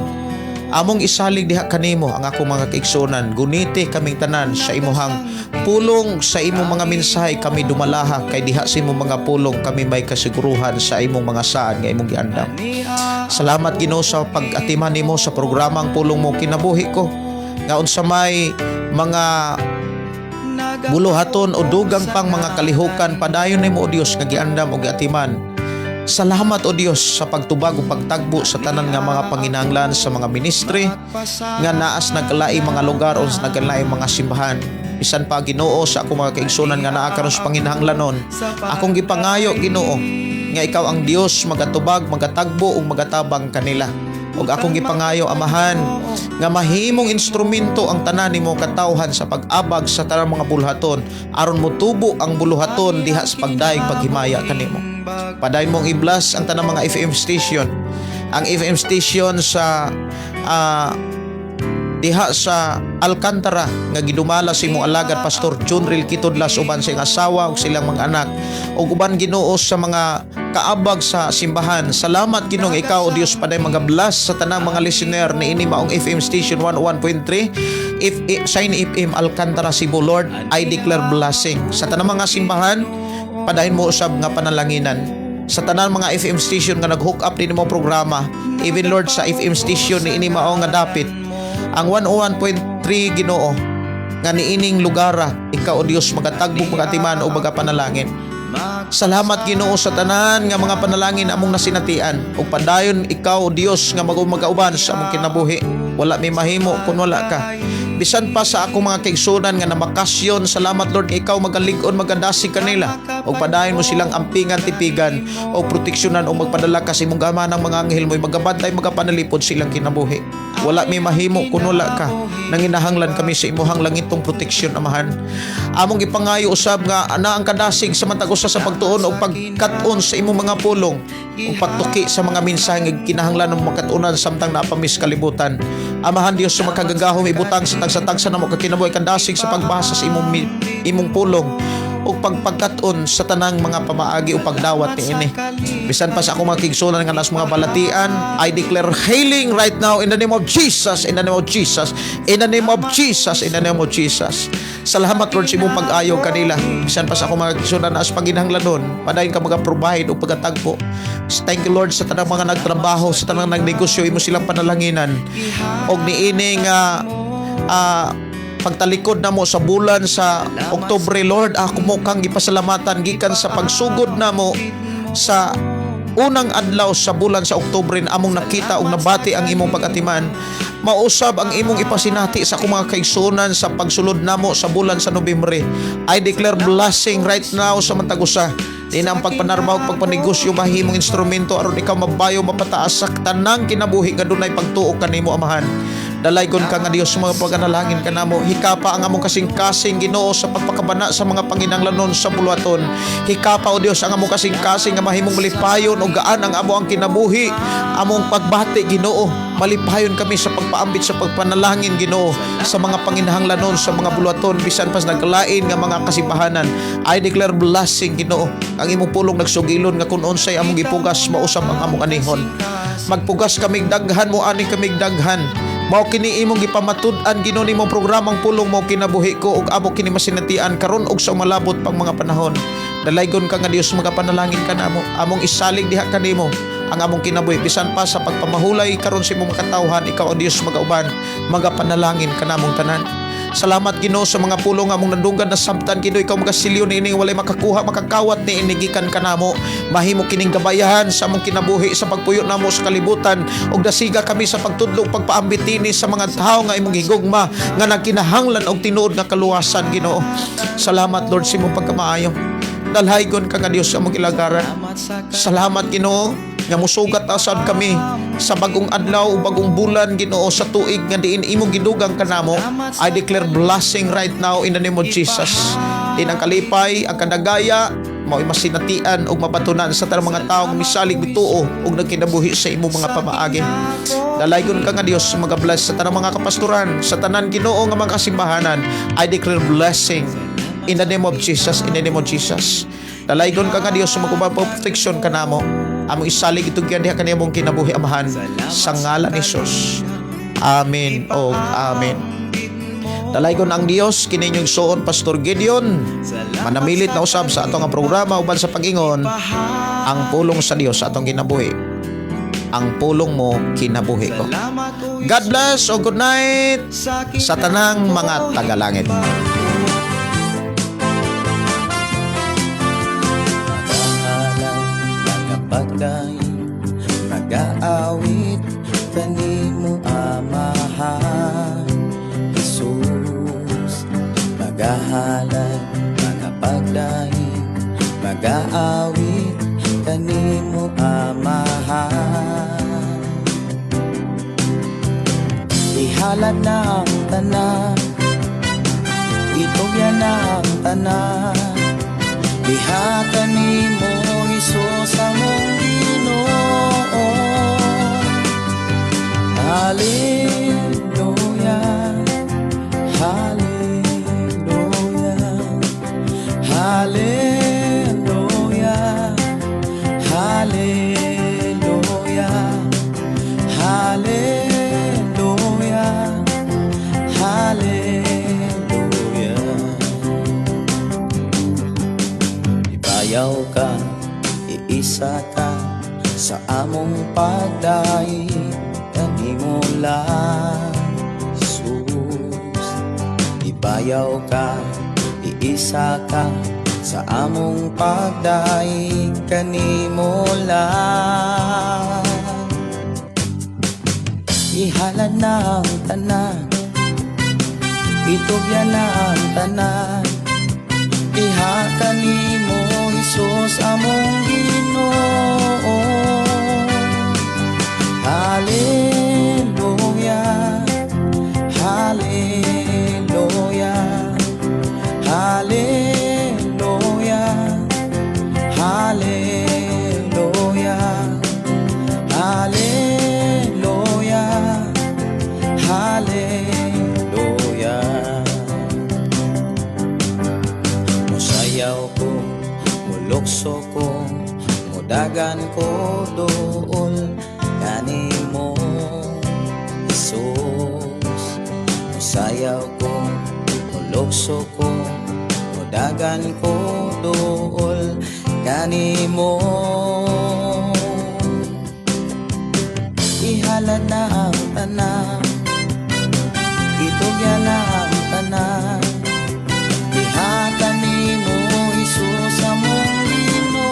Among isalig diha kanimo ang akong mga kaigsunan, guniti kaming tanan sa imuhang pulong, sa imong mga mensahe kami dumalaha kay diha sa imong mga pulong kami may kasiguruhan sa imong mga saan nga imong giandam. Salamat Ginoo sa pag-atiman nimo sa programang pulong mo kinabuhi ko. Nga unsa may mga buluhaton o dugang pang mga kalihukan padayon nimo o Dios nga giandam og giatiman. Salamat o Dios sa pagtubag o pagtagbo sa tanan nga mga panginahanglan sa mga ministry nga naas nagkalaing mga lugar o nagkalaing mga simbahan. Bisan pa Ginoo sa akong mga kaigsunan nga naa karon sa panginahanglanon, akong gipangayo Ginoo nga ikaw ang Dios magatubag, magatagbo ug magatabang kanila. Og akong gipangayo amahan nga mahimong instrumento ang tanan nimo katawhan sa pag-abag sa tanang mga buluhaton aron motubo ang buluhaton diha sa pagdaig paghimaya kanimo. Padayon mong iblas ang tanang mga FM station. Ang FM station sa diha sa Alcantara nga gidumala si imong alagad Pastor Junril Kitudlas uban sa iyang asawa ug silang mga anak ug uban Ginoo sa mga kaabag sa simbahan. Salamat Ginoo nga ikaw o Dios paday magablas sa tanang mga listener ni ini maong FM station 101.3 Shine FM Alcantara Cebu. Lord, I declare blessing sa tanang mga simbahan. Padayon mo usab nga panalanginan sa tanang mga FM station nga nag-hook up din mo programa, even Lord sa FM station ni ini mao nga dapit ang 101.3 Ginoo nga niining lugara ikaw o Dios magatagbo magatiman o magapanalangin. Salamat Ginoo sa tanan nga mga panalangin among nasinatian ug padayon ikaw o Dios nga magauban sa among kinabuhi. Wala may mahimo kun wala ka. Bisan pa sa akong mga kaigsunan nga namakasyon, salamat Lord ikaw magalig-on magadasig kanila ug padayon mo silang ampingan tipigan o proteksyonan o magpadala ka sa imong gama ng mga anghel mo magabantay magapanalipod silang kinabuhi. Wala may mahimo kun wala ka. Nanginahanglan kami sa imuhang langitong proteksyon amahan. Among ipangayo usab nga ana ang kadasig sa matag usa sa pagtuon o pagkat-on sa imong mga pulong o pagtuki sa mga mensahe nga kinahanglan ng makatunan samtang napamis kalibutan. Amahan Dios sa makagagahom ibutang sa tagsa-tagsa namo kakinabuhi kadasig sa pagbasa sa imong pulong o pagpagkat-on sa tanang mga pamaagi o pagdawat ni ini. Bisan pa sa akong mga kigsunan nga nas mga balatian, I declare healing right now in the name of Jesus, in the name of Jesus, in the name of Jesus, in the name of Jesus. Salamat Lord sa imong pag-ayo kanila. Bisan pa sa akong mga kigsunan as paginahanglanon, padayon ka mag-provide o pagtagpo. Thank you Lord sa tanang mga nagtrabaho, sa tanang nagnegosyo, imo silang panalanginan. Og niining pagtalikod na mo sa bulan sa Oktubre Lord, ako mo kang gipasalamatan gikan sa pagsugod na mo sa unang adlaw sa bulan sa Oktubre na among nakita ug nabati ang imong pag-atiman. Mausab ang imong ipasinati sa akong mga kaigsunan sa pagsulod namo sa bulan sa Nobyembre. I declare blessing right now sa Mantagusa. Di na ang pagpanarbaw ug pagpanegosyo mahimong instrumento aron ikaw mabayo mapataas sa tanang kinabuhi nga dunay pagtuo kanimo Amahan. Dalaygon ka nga Dios, mga paganalangin ka namo. Hikapa ang among kasing-kasing Ginoo sa pagpakabana sa mga panginahanglanon sa buluhaton. Hikapa o Dios ang among kasing-kasing nga mahimong malipayon o gaan ang amo ang kinabuhi. Among pagbati Ginoo, malipayon kami sa pagpaambit sa pagpanalangin Ginoo sa mga panginahanglanon sa mga buluhaton bisan pas nagkalain nga mga kasibahanan. I declare blessing Ginoo. Ang imong pulong nagsugilon nga kun unsay among gipugas mausab ang among anihon. Magpugas kamig daghan mo ani kamig daghan. Mao kini imong gipamatud-an Ginoo nimong programang pulong mo kinabuhi ko ug amo kini masinatian karon ug sa malabot pang mga panahon. Dalaygon ka nga Dios, magapanalangin ka namo. Among isalig diha kanimo ang among kinabuhi bisan pa sa pagpamahulay karon sa imong katawhan. Ikaw o Dios magauban, magapanalangin ka namong tanan. Salamat Ginoo sa mga pulong among nandunggan na sabtan Ginoo, ikaw magasilyo ni ining walay makakuha makakawat ni inigikan kanamo. Mahimo kining gabayahan sa among kinabuhi sa pagpuyo namo sa kalibutan ug dasiga kami sa pagtudlo pagpaambit ini sa mga tawo nga imong higugma nga nagkinahanglan og tinuod nga kaluwasan Ginoo. Salamat Lord sa imong pagkamaayo. Dalhaygon ka nga Dios sa among ilagaran. Salamat Ginoo nga musugat asad kami sa bagong adlaw o bagong bulan Ginoo sa tuig nga diin imong gidugang kanamo. I declare blessing right now in the name of Jesus. Din ang kalipay, ang kadagaya mao masinatian og mabatunan sa tanang mga taong misalig bituo og nagkinabuhi sa imong mga pamaagi. Dalaygon ka nga Dios mag-bless sa tanang mga kapastoran, sa tanan Ginoo nga mga kasimbahanan. I declare blessing in the name of Jesus, in the name of Jesus. Dalaygon ka nga Dios magubang protection kanamo. Among isalig itugyan diha kanimong kinabuhi Amahan sa ngalan ni Jesus. Amen o amen. Dalaygon ang Dios kininyong suon Pastor Gideon manamilit na usab sa atong programa uban sa pag-ingon ang pulong sa Dios sa atong kinabuhi. Ang pulong mo kinabuhi ko. God bless o good night sa tanang mga tagalangit. Mag-aawit kanimo Amahan Jesus, magahalad mga pagdahin, mag-aawit kanimo Amahan. Ihalad na ang tanan, itugyan na ang tanan, diha kanimo Jesus among Ginoo. Hallelujah, hallelujah, hallelujah, hallelujah, hallelujah, hallelujah. Ibayaw ka, iisa ka sa among pagdaig kanimo lang Jesus. Ibayaw ka, iisa ka sa among pagdaig kanimo lang. Ihalad na ang tanan, itugyan na ang tanan, diha kanimo Jesus among Ginoo. Hallelujah, hallelujah, hallelujah, hallelujah, hallelujah, hallelujah. Musayaw ko, mulukso ko, mudagan ko dool kanimo Jesus. Musayaw ko, mulukso ko, mudagan ko dool kanimo. Ihalad na ang tanan, itugyan na ang tanan, diha kanimo Jesus among Ginoo.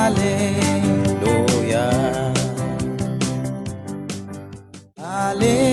Hallelujah. Hallelujah.